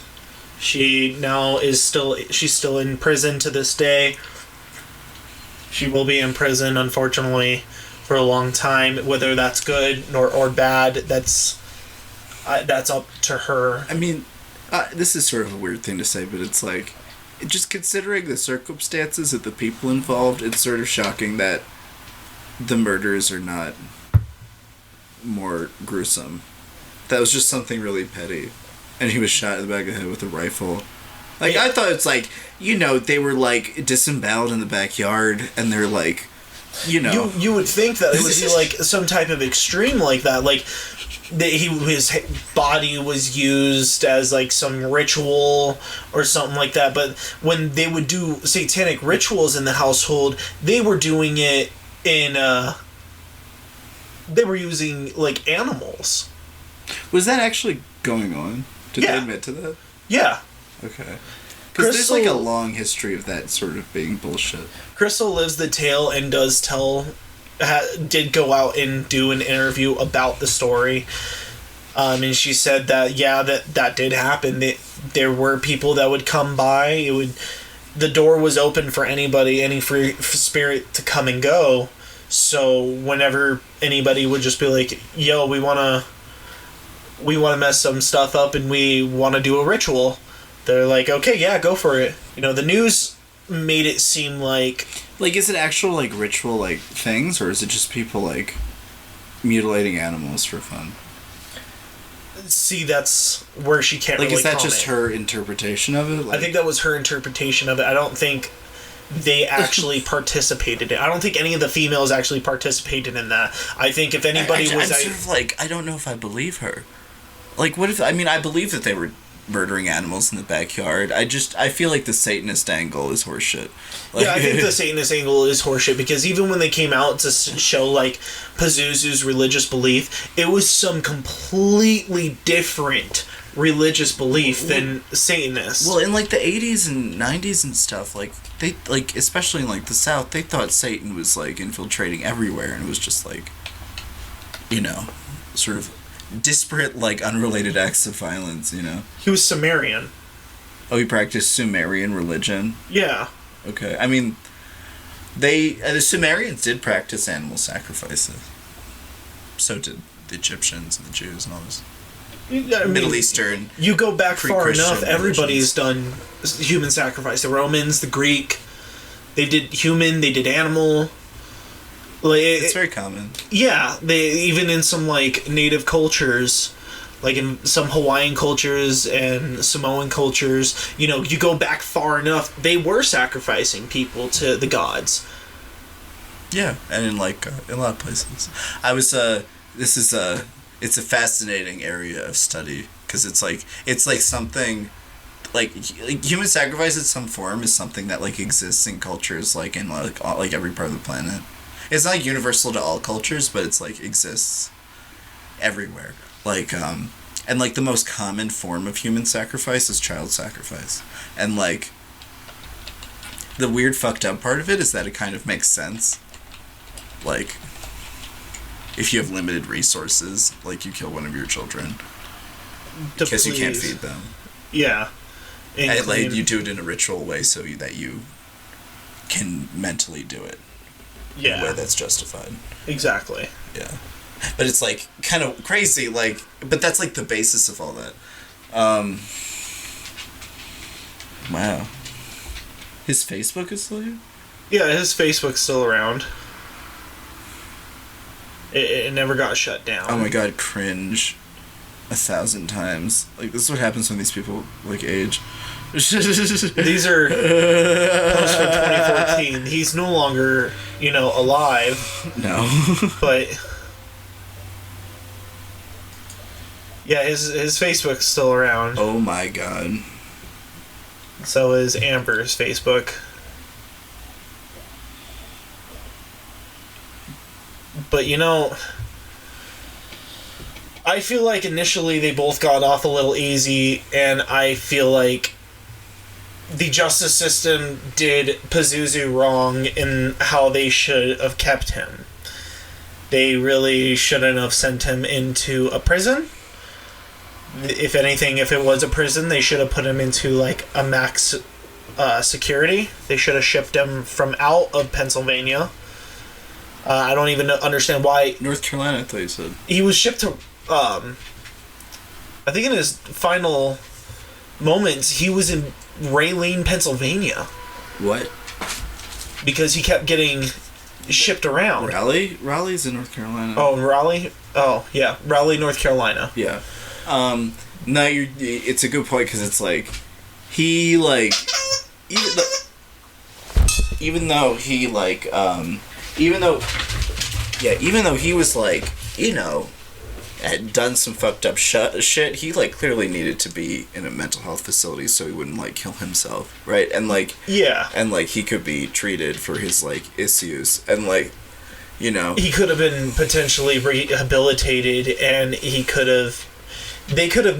She now she's still in prison to this day. She will be in prison, unfortunately, for a long time. Whether that's good or bad, that's up to her. I mean, this is sort of a weird thing to say, but it's like, just considering the circumstances of the people involved, it's sort of shocking that the murders are not more gruesome. That was just something really petty. And he was shot in the back of the head with a rifle. Like, I thought it's like, you know, they were, like, disemboweled in the backyard, and they're, like, you know. You would think that it would be, like, some type of extreme like that. Like, his body was used as, like, some ritual or something like that. But when they would do satanic rituals in the household, they were doing it in, they were using, like, animals. Was that actually going on? Did they admit to that? Yeah. Okay. Because there's, like, a long history of that sort of being bullshit. Crystal lives the tale and does did go out and do an interview about the story. And she said that, yeah, that did happen. There were people that would come by. The door was open for anybody, any free spirit to come and go. So whenever anybody would just be like, yo, we want to mess some stuff up and we want to do a ritual, they're like, okay, yeah, go for it. You know, the news made it seem like... Like, is it actual, like, ritual, like, things, or is it just people, like, mutilating animals for fun? See, that's where she can't really is that comment. just her interpretation of it? Like, I think that was her interpretation of it. I don't think they actually participated in it. I don't think any of the females actually participated in that. I think if anybody was... I'm sort of like, I don't know if I believe her. Like, what if... I mean, I believe that they were murdering animals in the backyard. I feel like the Satanist angle is horseshit. Like, yeah, I think the Satanist angle is horseshit, because even when they came out to show, like, Pazuzu's religious belief, it was some completely different religious belief than Satanists. Well, in, like, the 80s and 90s and stuff, like, they, like, especially in, like, the South, they thought Satan was, like, infiltrating everywhere, and it was just, like, you know, sort of disparate, like, unrelated acts of violence, you know? He was Sumerian. Oh, he practiced Sumerian religion? Yeah. Okay. I mean, the Sumerians did practice animal sacrifices. So did the Egyptians and the Jews and all this. Middle Eastern. You go back far enough, everybody's religions. done human sacrifice. The Romans, the Greek, they did human, they did animal. Like, it's very common. Yeah, they even in some, like, native cultures, like in some Hawaiian cultures and Samoan cultures, you know, you go back far enough, they were sacrificing people to the gods. Yeah, and in, like, in a lot of places. It's a fascinating area of study, because it's like something, like human sacrifice in some form is something that, like, exists in cultures, like, in, like every part of the planet. It's not, like, universal to all cultures, but it's, like, exists everywhere. Like, and, like, the most common form of human sacrifice is child sacrifice. And, like, the weird fucked up part of it is that it kind of makes sense. Like, if you have limited resources, like, you kill one of your children because you can't feed them. Yeah. And, like, you do it in a ritual way so that you can mentally do it. Yeah. In a way that's justified. Exactly. Yeah. But it's, like, kind of crazy, like, but that's, like, the basis of all that. Wow. His Facebook is still here? Yeah, his Facebook's still around. It never got shut down. Oh my god, cringe. 1,000 times. Like, this is what happens when these people, like, age. These are posts from 2014. He's no longer, alive. No. But yeah, his Facebook's still around. Oh my god. So is Amber's Facebook. But I feel like initially they both got off a little easy, and I feel like the justice system did Pazuzu wrong in how they should have kept him. They really shouldn't have sent him into a prison. If anything, if it was a prison, they should have put him into like a max security. They should have shipped him from out of Pennsylvania. I don't even understand why. North Carolina, I thought you said. He was shipped to, I think in his final moments, he was in Rayline, Pennsylvania. What? Because he kept getting shipped around. Raleigh? Raleigh's in North Carolina. Oh, Raleigh? Oh, yeah. Raleigh, North Carolina. Yeah. No, it's a good point, because it's like, he, like, even though he was, like, had done some fucked up shit, he, like, clearly needed to be in a mental health facility so he wouldn't, like, kill himself, right? And, like... Yeah. And, like, he could be treated for his, like, issues, and, like, He could have been potentially rehabilitated, and they could have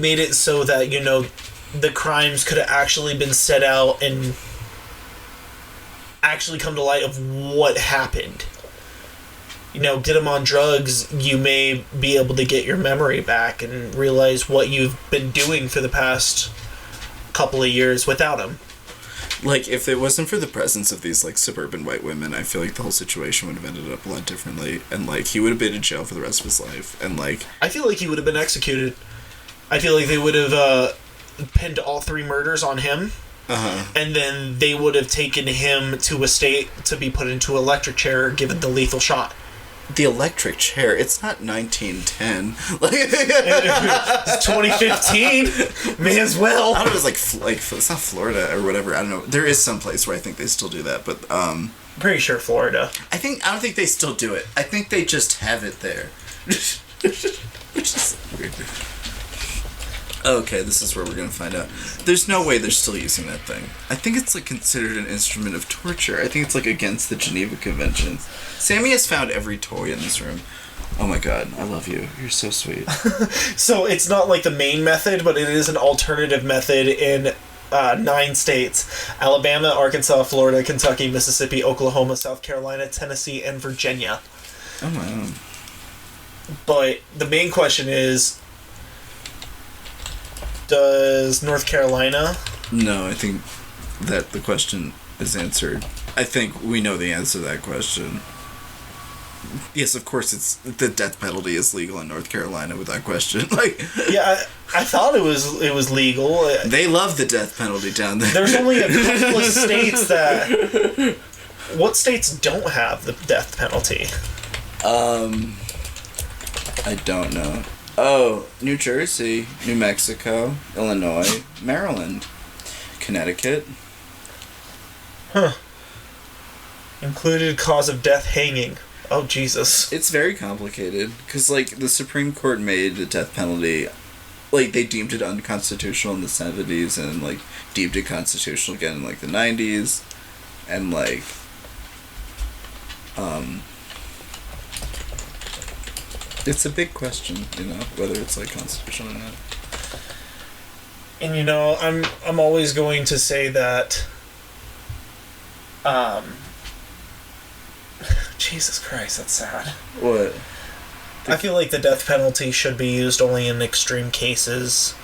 made it so that, the crimes could have actually been set out and actually come to light of what happened. Get him on drugs, you may be able to get your memory back and realize what you've been doing for the past couple of years without him. Like, if it wasn't for the presence of these, like, suburban white women, I feel like the whole situation would have ended up a lot differently, and, like, he would have been in jail for the rest of his life, and, like... I feel like he would have been executed. I feel like they would have pinned all 3 murders on him. Uh-huh. And then they would have taken him to a state to be put into an electric chair, given the lethal shot. The electric chair? It's not 1910. It's 2015. May as well. I don't know, it's like it's not Florida or whatever. I don't know. There is some place where I think they still do that, but pretty sure Florida. I don't think they still do it. I think they just have it there. Which is weird. Okay, this is where we're gonna find out. There's no way they're still using that thing. I think it's, like, considered an instrument of torture. I think it's, like, against the Geneva Conventions. Sammy has found every toy in this room. Oh my god, I love you. You're so sweet. So it's not like the main method, but it is an alternative method in 9 states: Alabama, Arkansas, Florida, Kentucky, Mississippi, Oklahoma, South Carolina, Tennessee, and Virginia. Oh my. But the main question is, does North Carolina? No, I think that the question is answered. I think we know the answer to that question. Yes, of course, it's the death penalty is legal in North Carolina without question. Like, yeah, I thought it was legal. They love the death penalty down there. There's only a couple of states that. What states don't have the death penalty? I don't know. Oh, New Jersey, New Mexico, Illinois, Maryland, Connecticut. Huh. Included cause of death hanging. Oh, Jesus. It's very complicated, because, like, the Supreme Court made the death penalty, like, they deemed it unconstitutional in the 70s, and, like, deemed it constitutional again in, like, the 90s, and, like, it's a big question, whether it's, like, constitutional or not. And, I'm always going to say that, Jesus Christ, that's sad. What? I feel like the death penalty should be used only in extreme cases.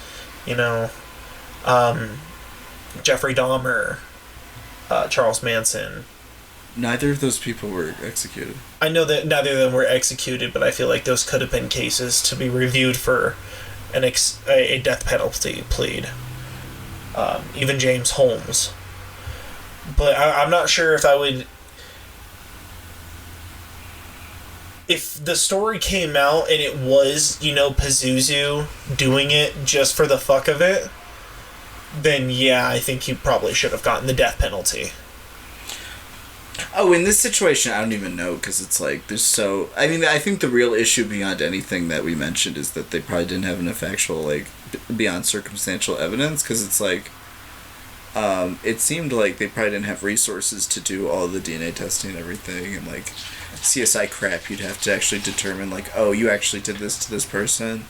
Jeffrey Dahmer, Charles Manson. Neither of those people were executed. I know that neither of them were executed, but I feel like those could have been cases to be reviewed for a death penalty plead. Even James Holmes. But I'm not sure if I would... if the story came out and it was, Pazuzu doing it just for the fuck of it, then yeah, I think he probably should have gotten the death penalty. Oh, in this situation, I don't even know, because it's like, there's so... I mean, I think the real issue beyond anything that we mentioned is that they probably didn't have enough actual, like, beyond circumstantial evidence, because it's like, it seemed like they probably didn't have resources to do all the DNA testing and everything, and, like, CSI crap, you'd have to actually determine, like, oh, you actually did this to this person,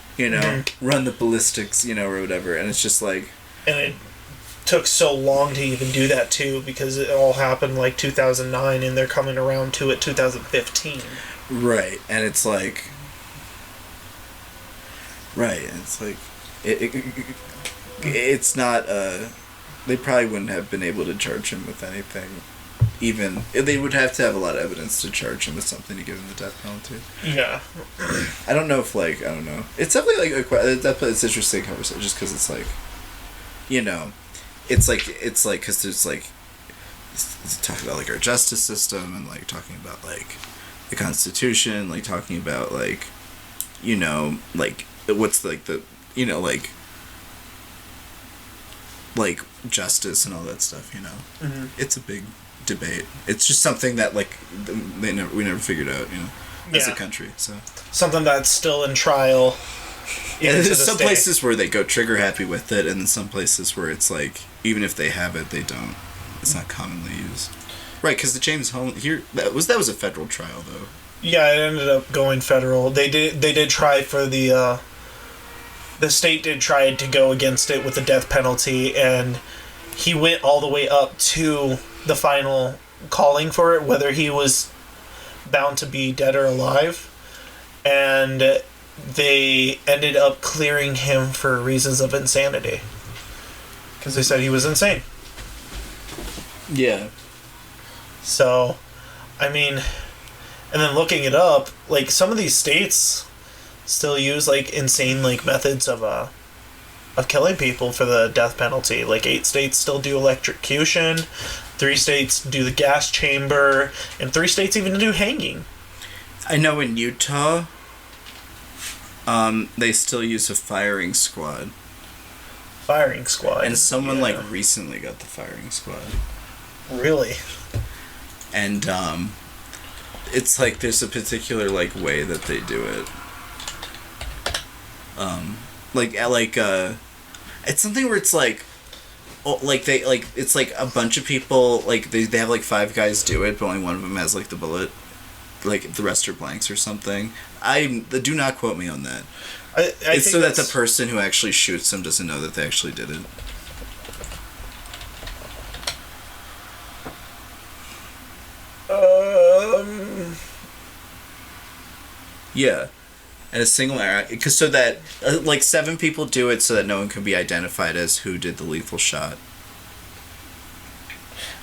run the ballistics, or whatever, and it's just like... And it took so long to even do that, too, because it all happened, like, 2009, and they're coming around to it 2015. Right, and it's like... Right, and it's like... It's not, they probably wouldn't have been able to charge him with anything. Even... They would have to have a lot of evidence to charge him with something to give him the death penalty. Yeah. I don't know if, like, I don't know. It's definitely, like, it's interesting conversation, just because it's, like, it's like, because there's, like, talking about, like, our justice system, and, like, talking about, like, the Constitution, like, talking about, like, like, what's, like, the, like, justice and all that stuff, Mm-hmm. It's a big debate. It's just something that, like, we never figured out, as a country, so. Something that's still in trial. And there's some places where they go trigger happy with it, and then some places where it's like, even if they have it, they don't. It's not commonly used. Right, because the James Holmes here that was a federal trial though. Yeah, it ended up going federal. They did try for the state did try to go against it with the death penalty, and he went all the way up to the final calling for it, whether he was bound to be dead or alive, and they ended up clearing him for reasons of insanity. Because they said he was insane. Yeah. So, I mean, and then looking it up, like, some of these states still use, like, insane, like, methods of killing people for the death penalty. Like, 8 states still do electrocution, 3 states do the gas chamber, and 3 states even do hanging. I know in Utah... they still use a firing squad. Firing squad. And someone, like, recently got the firing squad. Really? And, it's, like, there's a particular, like, way that they do it. It's something where it's, like, it's, like, a bunch of people, like, they have, like, 5 guys do it, but only one of them has, like, the bullet. Like, the rest are blanks or something. Do not quote me on that. It's so that the person who actually shoots them doesn't know that they actually did it. Yeah. And a single error. Because so that, like, 7 people do it so that no one can be identified as who did the lethal shot.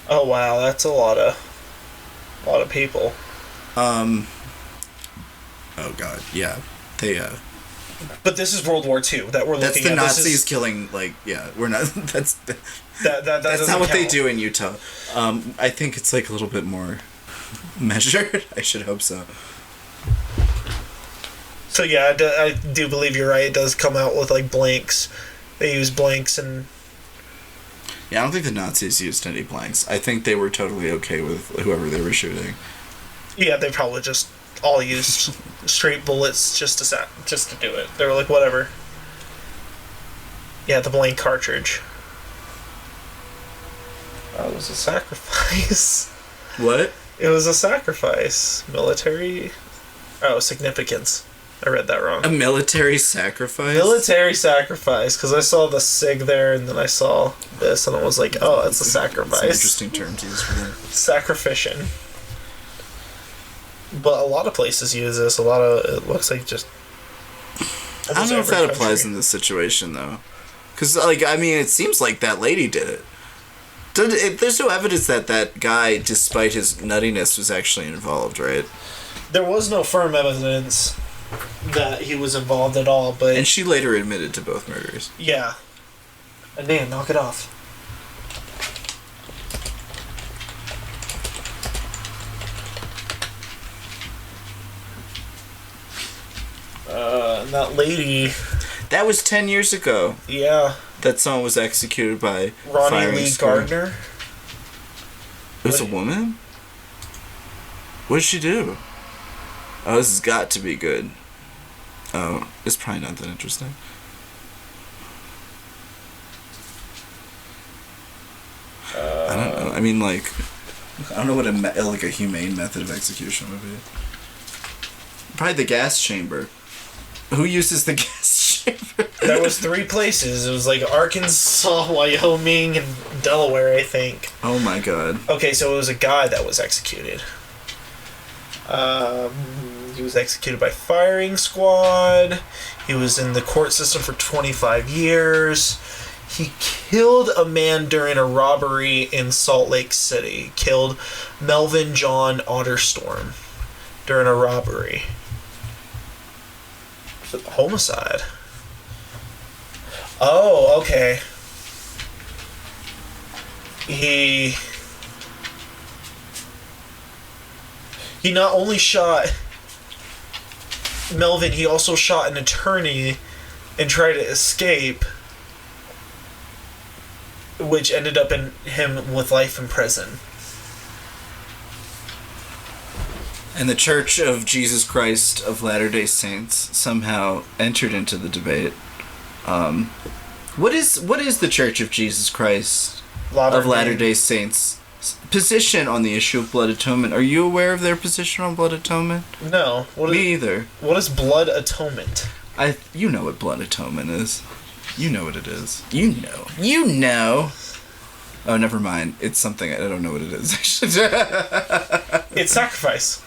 Oh, wow. That's a lot of people. Oh god, yeah. They, But this is World War II that we're looking at. That's the Nazis killing, like, yeah, we're not, that's not what they do in Utah. I think it's, like, a little bit more measured. I should hope so. So, yeah, I do believe you're right. It does come out with, like, blanks. They use blanks and... Yeah, I don't think the Nazis used any blanks. I think they were totally okay with whoever they were shooting. Yeah, they probably just all used straight bullets just to do it. They were like, whatever. Yeah, the blank cartridge. Oh, it was a sacrifice. What? It was a sacrifice. Military... Oh, significance. I read that wrong. A military sacrifice? Military sacrifice, because I saw the SIG there, and then I saw this, and I was like, oh, it's a sacrifice. Some interesting term to use for that. Sacrificion. But a lot of places use this. It looks like just... I don't know if that applies in this situation, though. Because, like, I mean, it seems like that lady did it. There's no evidence that that guy, despite his nuttiness, was actually involved, right? There was no firm evidence that he was involved at all, but... And she later admitted to both murders. Yeah. And Dan, knock it off. that lady. That was 10 years ago. Yeah. That someone was executed by Ronnie Lee Gardner. It was a woman? What did she do? Oh, this has got to be good. Oh, it's probably not that interesting. I don't know. I mean, like, I don't know what a humane method of execution would be. Probably the gas chamber. Who uses the gas chamber? There was 3 places. It was like Arkansas, Wyoming, and Delaware, I think. Oh my god. Okay, so it was a guy that was executed. He was executed by firing squad. He was in the court system for 25 years. He killed a man during a robbery in Salt Lake City. Killed Melvin John Otterstorm during a robbery. Homicide. Oh, okay. He not only shot Melvin, he also shot an attorney and tried to escape, which ended up in him with life in prison. And the Church of Jesus Christ of Latter-day Saints somehow entered into the debate. What is the Church of Jesus Christ of Latter-day Saints' position on the issue of blood atonement? Are you aware of their position on blood atonement? No. Me either. What is blood atonement? You know what blood atonement is. You know what it is. You know. Oh, never mind. It's something I don't know what it is. It's sacrifice.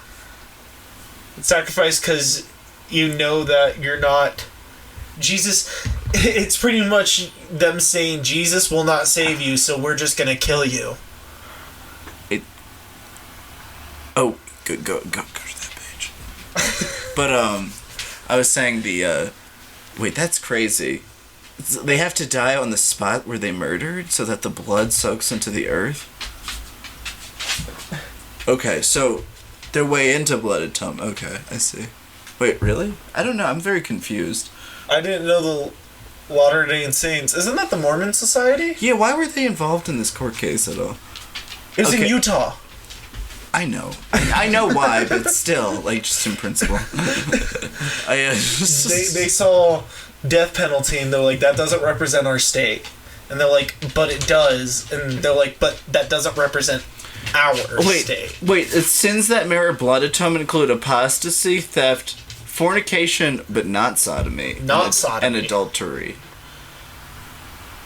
It's sacrifice because you know that you're not Jesus. It's pretty much them saying Jesus will not save you, so we're just gonna kill you. Oh, go to that page. But I was saying wait, that's crazy. They have to die on the spot where they murdered so that the blood soaks into the earth? Okay, so they're way into blood atonement. Okay, I see. Wait, really? I don't know. I'm very confused. I didn't know the Latter-day Saints. Isn't that the Mormon Society? Yeah, why were they involved in this court case at all? It was in Utah. I know. I know why, but still, like, just in principle. They saw death penalty and they're like, that doesn't represent our state. And they're like, but it does. And they're like, but that doesn't represent our state. Wait, sins that merit blood atonement include apostasy, theft, fornication, but not sodomy. And adultery.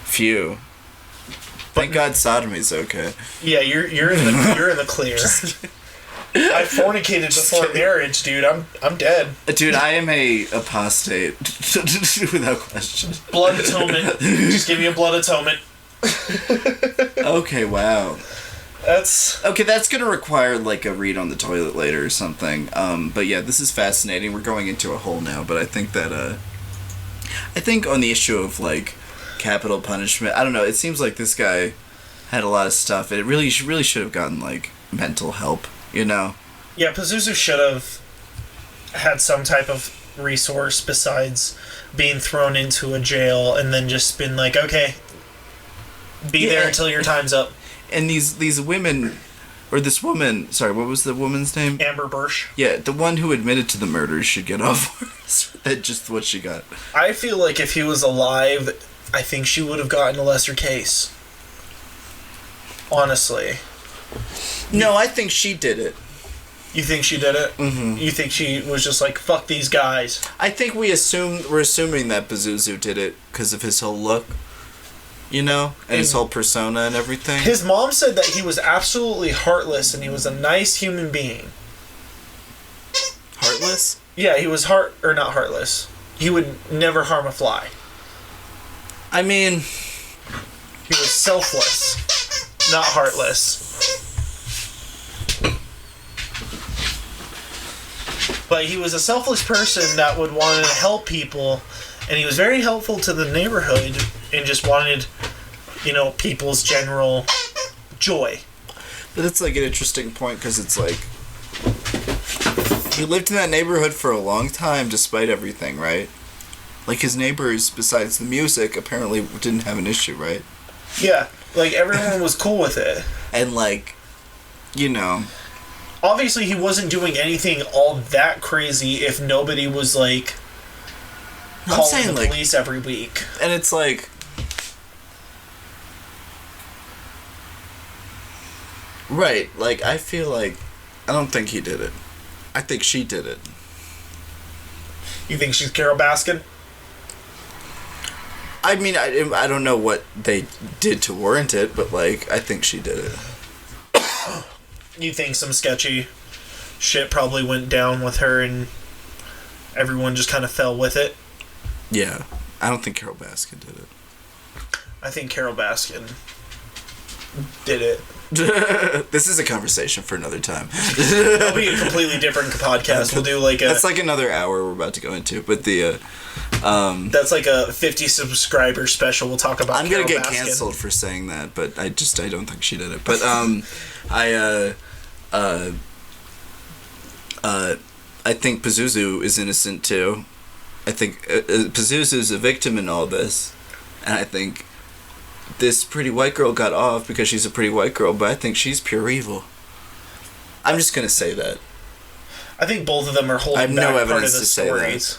Phew. Thank God sodomy's okay. Yeah, you're in the clear. I fornicated before marriage, dude. I'm dead. Dude, I am a apostate without question. Blood atonement. Just give me a blood atonement. Okay, wow. That's gonna require like a read on the toilet later or something. But yeah, this is fascinating. We're going into a hole now, but I think that I think on the issue of like capital punishment, I don't know. It seems like this guy had a lot of stuff. It really should have gotten like mental help. You know? Yeah, Pazuzu should have had some type of resource besides being thrown into a jail and then just been like, okay, be there until your time's up. And these women, or this woman, sorry, what was the woman's name? Amber Bursch. Yeah, the one who admitted to the murders should get off. That's just what she got. I feel like if he was alive, I think she would have gotten a lesser case. Honestly. No, I think she did it. You think she did it? Mm-hmm. You think she was just like, fuck these guys? I think we're assuming that Pazuzu did it because of his whole look, you know, and his whole persona and everything. His mom said that he was absolutely heartless and he was a nice human being. Heartless? Yeah, he was not heartless. He would never harm a fly. I mean, he was selfless, not heartless. But he was a selfless person that would want to help people, and he was very helpful to the neighborhood and just wanted, people's general joy. But it's like an interesting point because it's like He lived in that neighborhood for a long time, despite everything, right? Like, his neighbors, besides the music, apparently didn't have an issue, right? Yeah, like, everyone was cool with it. And, like, you know... Obviously, he wasn't doing anything all that crazy if nobody was, like, calling the police every week. And it's like... Right, like, I feel like... I don't think he did it. I think she did it. You think she's Carol Baskin? I mean, I don't know what they did to warrant it, but, like, I think she did it. You think some sketchy shit probably went down with her and everyone just kind of fell with it? Yeah. I don't think Carol Baskin did it. I think Carol Baskin did it. This is a conversation for another time. That'll be a completely different podcast. We'll do like a... That's like another hour we're about to go into, but the... that's like a 50 subscriber special. We'll talk about I'm Carol gonna get Baskin. canceled for saying that, but I don't think she did it. But, I think Pazuzu is innocent too. I think Pazuzu is a victim in all this, and I think this pretty white girl got off because she's a pretty white girl, but I think she's pure evil. I'm just gonna say that. I think both of them are holding I have back no part of evidence the to say stories.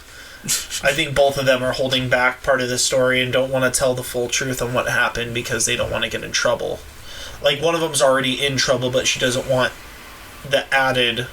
I think both of them are holding back part of the story and don't want to tell the full truth on what happened because they don't want to get in trouble. Like, one of them's already in trouble, but she doesn't want the added,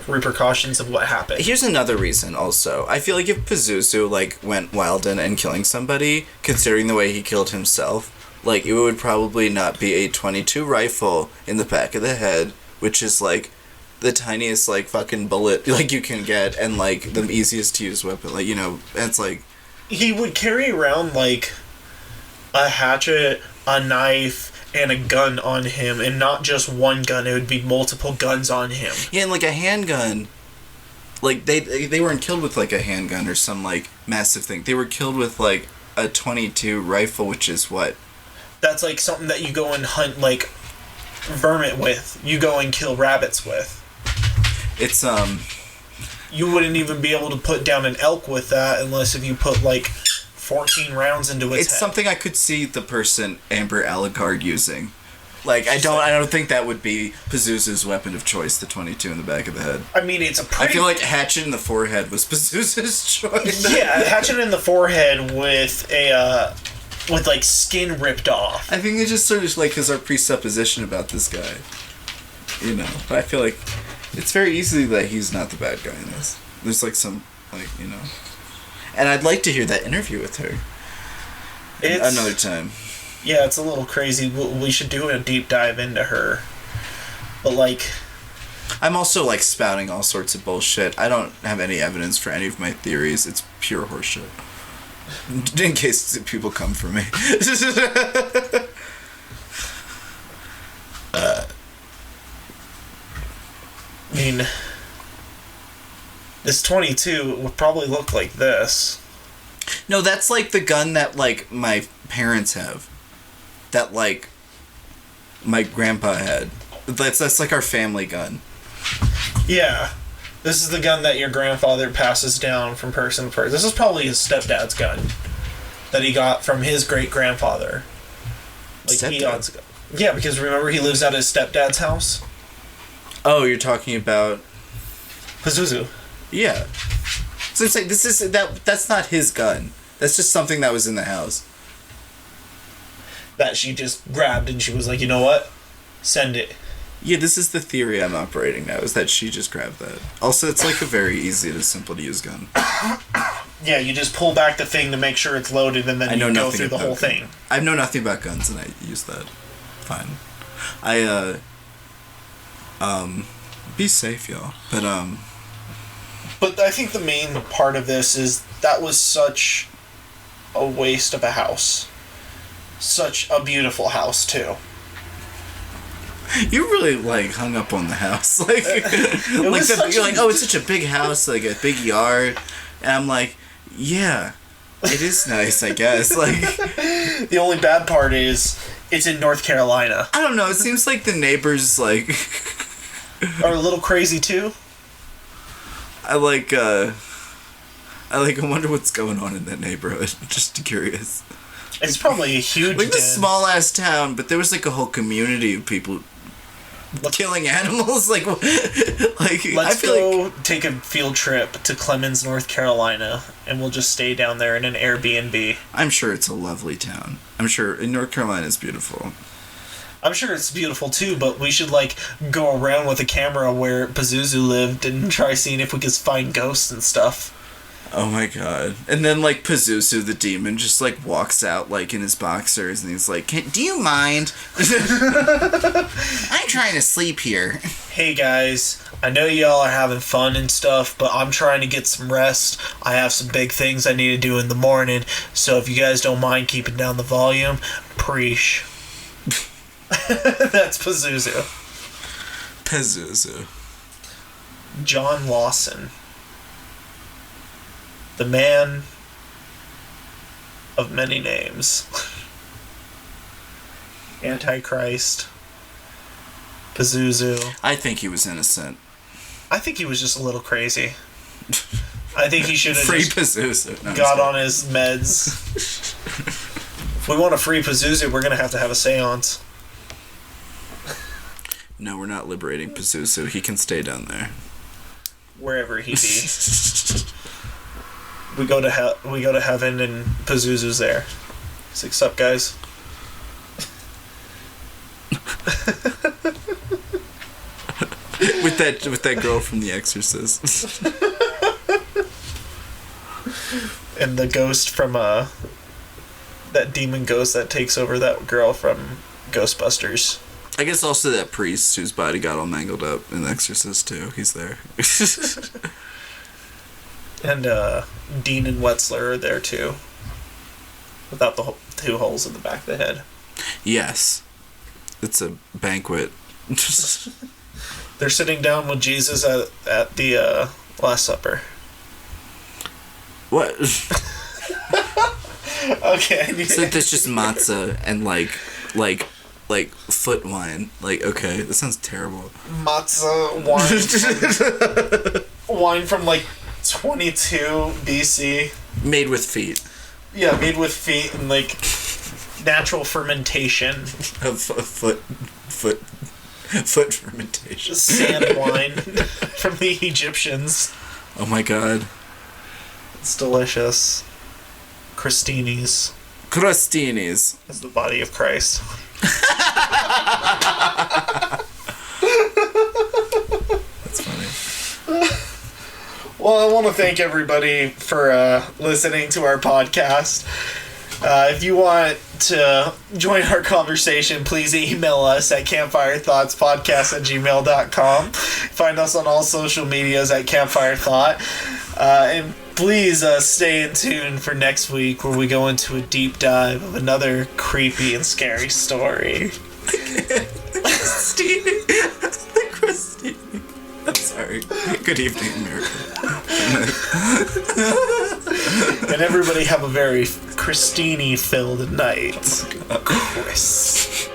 repercussions of what happened. Here's another reason also. I feel like if Pazuzu, like, went wild and killing somebody, considering the way he killed himself, like, it would probably not be a .22 rifle in the back of the head, which is, like, the tiniest, like, fucking bullet, like, you can get, and, like, the easiest to use weapon. Like, it's like... He would carry around, like, a hatchet, a knife, and a gun on him, and not just one gun. It would be multiple guns on him. Yeah, and, like, a handgun. Like, they weren't killed with, like, a handgun or some, like, massive thing. They were killed with, like, a .22 rifle, which is what? That's, like, something that you go and hunt, like, vermin with. You go and kill rabbits with. It's, You wouldn't even be able to put down an elk with that unless if you put, like, 14 rounds into its head. Something I could see the person Amber Alucard using. Like, I don't think that would be Pazuzu's weapon of choice, the .22 in the back of the head. I mean, it's a pretty... I feel like hatchet in the forehead was Pazuzu's choice. Yeah, a hatchet in the forehead with a, with, like, skin ripped off. I think it just sort of, like, is our presupposition about this guy. But I feel like it's very easy that he's not the bad guy in this. There's, like, some, like, And I'd like to hear that interview with her. Another time. Yeah, it's a little crazy. We should do a deep dive into her. But, like... I'm also, like, spouting all sorts of bullshit. I don't have any evidence for any of my theories. It's pure horseshit. In case people come for me. I mean... This .22 would probably look like this. No, that's, like, the gun that, like, my parents have. That, like, my grandpa had. That's like, our family gun. Yeah. This is the gun that your grandfather passes down from person to person. This is probably his stepdad's gun that he got from his great-grandfather. Like, Stepdad? Yeah, because remember he lives at his stepdad's house? Oh, you're talking about... Pazuzu. Yeah. So it's like, that's not his gun. That's just something that was in the house. That she just grabbed and she was like, you know what? Send it. Yeah, this is the theory I'm operating now, is that she just grabbed that. Also, it's like a very easy to simple to use gun. Yeah, you just pull back the thing to make sure it's loaded and then you go through the whole thing. I know nothing about guns and I use that. Fine. Be safe, y'all. But I think the main part of this is that was such a waste of a house. Such a beautiful house, too. You really, like, hung up on the house. Like, you're like, oh, it's such a big house, like a big yard. And I'm like, yeah, it is nice, I guess. Like, the only bad part is it's in North Carolina. I don't know, it seems like the neighbors, like... are a little crazy, too. I wonder what's going on in that neighborhood. Just curious. It's probably a huge Like this den. small ass town, but there was like a whole community of people killing animals. Like I Let's feel go like take a field trip to Clemens, North Carolina, and we'll just stay down there in an Airbnb. I'm sure it's a lovely town. I'm sure in North Carolina it's beautiful. I'm sure it's beautiful too, but we should like go around with a camera where Pazuzu lived and try seeing if we could find ghosts and stuff. Oh my god. And then like Pazuzu the demon just like walks out like in his boxers and he's like, do you mind? I'm trying to sleep here. Hey guys, I know y'all are having fun and stuff, but I'm trying to get some rest. I have some big things I need to do in the morning, so if you guys don't mind keeping down the volume, preach. That's Pazuzu. Pazuzu. John Lawson. The man of many names. Antichrist. Pazuzu. I think he was innocent. I think he was just a little crazy. I think he should have Free just Pazuzu. No, got on his meds. If we want to free Pazuzu, we're going to have a seance. No, we're not liberating Pazuzu. He can stay down there. Wherever he be. We go to heaven and Pazuzu's there. He's like, sup, guys? with that girl from The Exorcist. And the ghost from that demon ghost that takes over that girl from Ghostbusters. I guess also that priest whose body got all mangled up in The Exorcist too. He's there. And Dean and Wetzler are there too. Without the two holes in the back of the head. Yes. It's a banquet. They're sitting down with Jesus at the Last Supper. What? Okay. So there's just matzah and like foot wine. Like, okay, that sounds terrible. Matzah wine from like 22 BC. Made with feet. Yeah, made with feet and like natural fermentation. Of foot fermentation. Sand wine from the Egyptians. Oh my god. It's delicious. Crostini's. Crostini's. Is the body of Christ. That's funny. Well, I want to thank everybody for listening to our podcast. If you want to join our conversation, please email us at campfirethoughtspodcast@gmail.com. Find us on all social medias at campfirethought. And please stay in tune for next week where we go into a deep dive of another creepy and scary story. Christine. Christine. I'm sorry. Good evening, America. And everybody have a very Christine-filled night. Chris.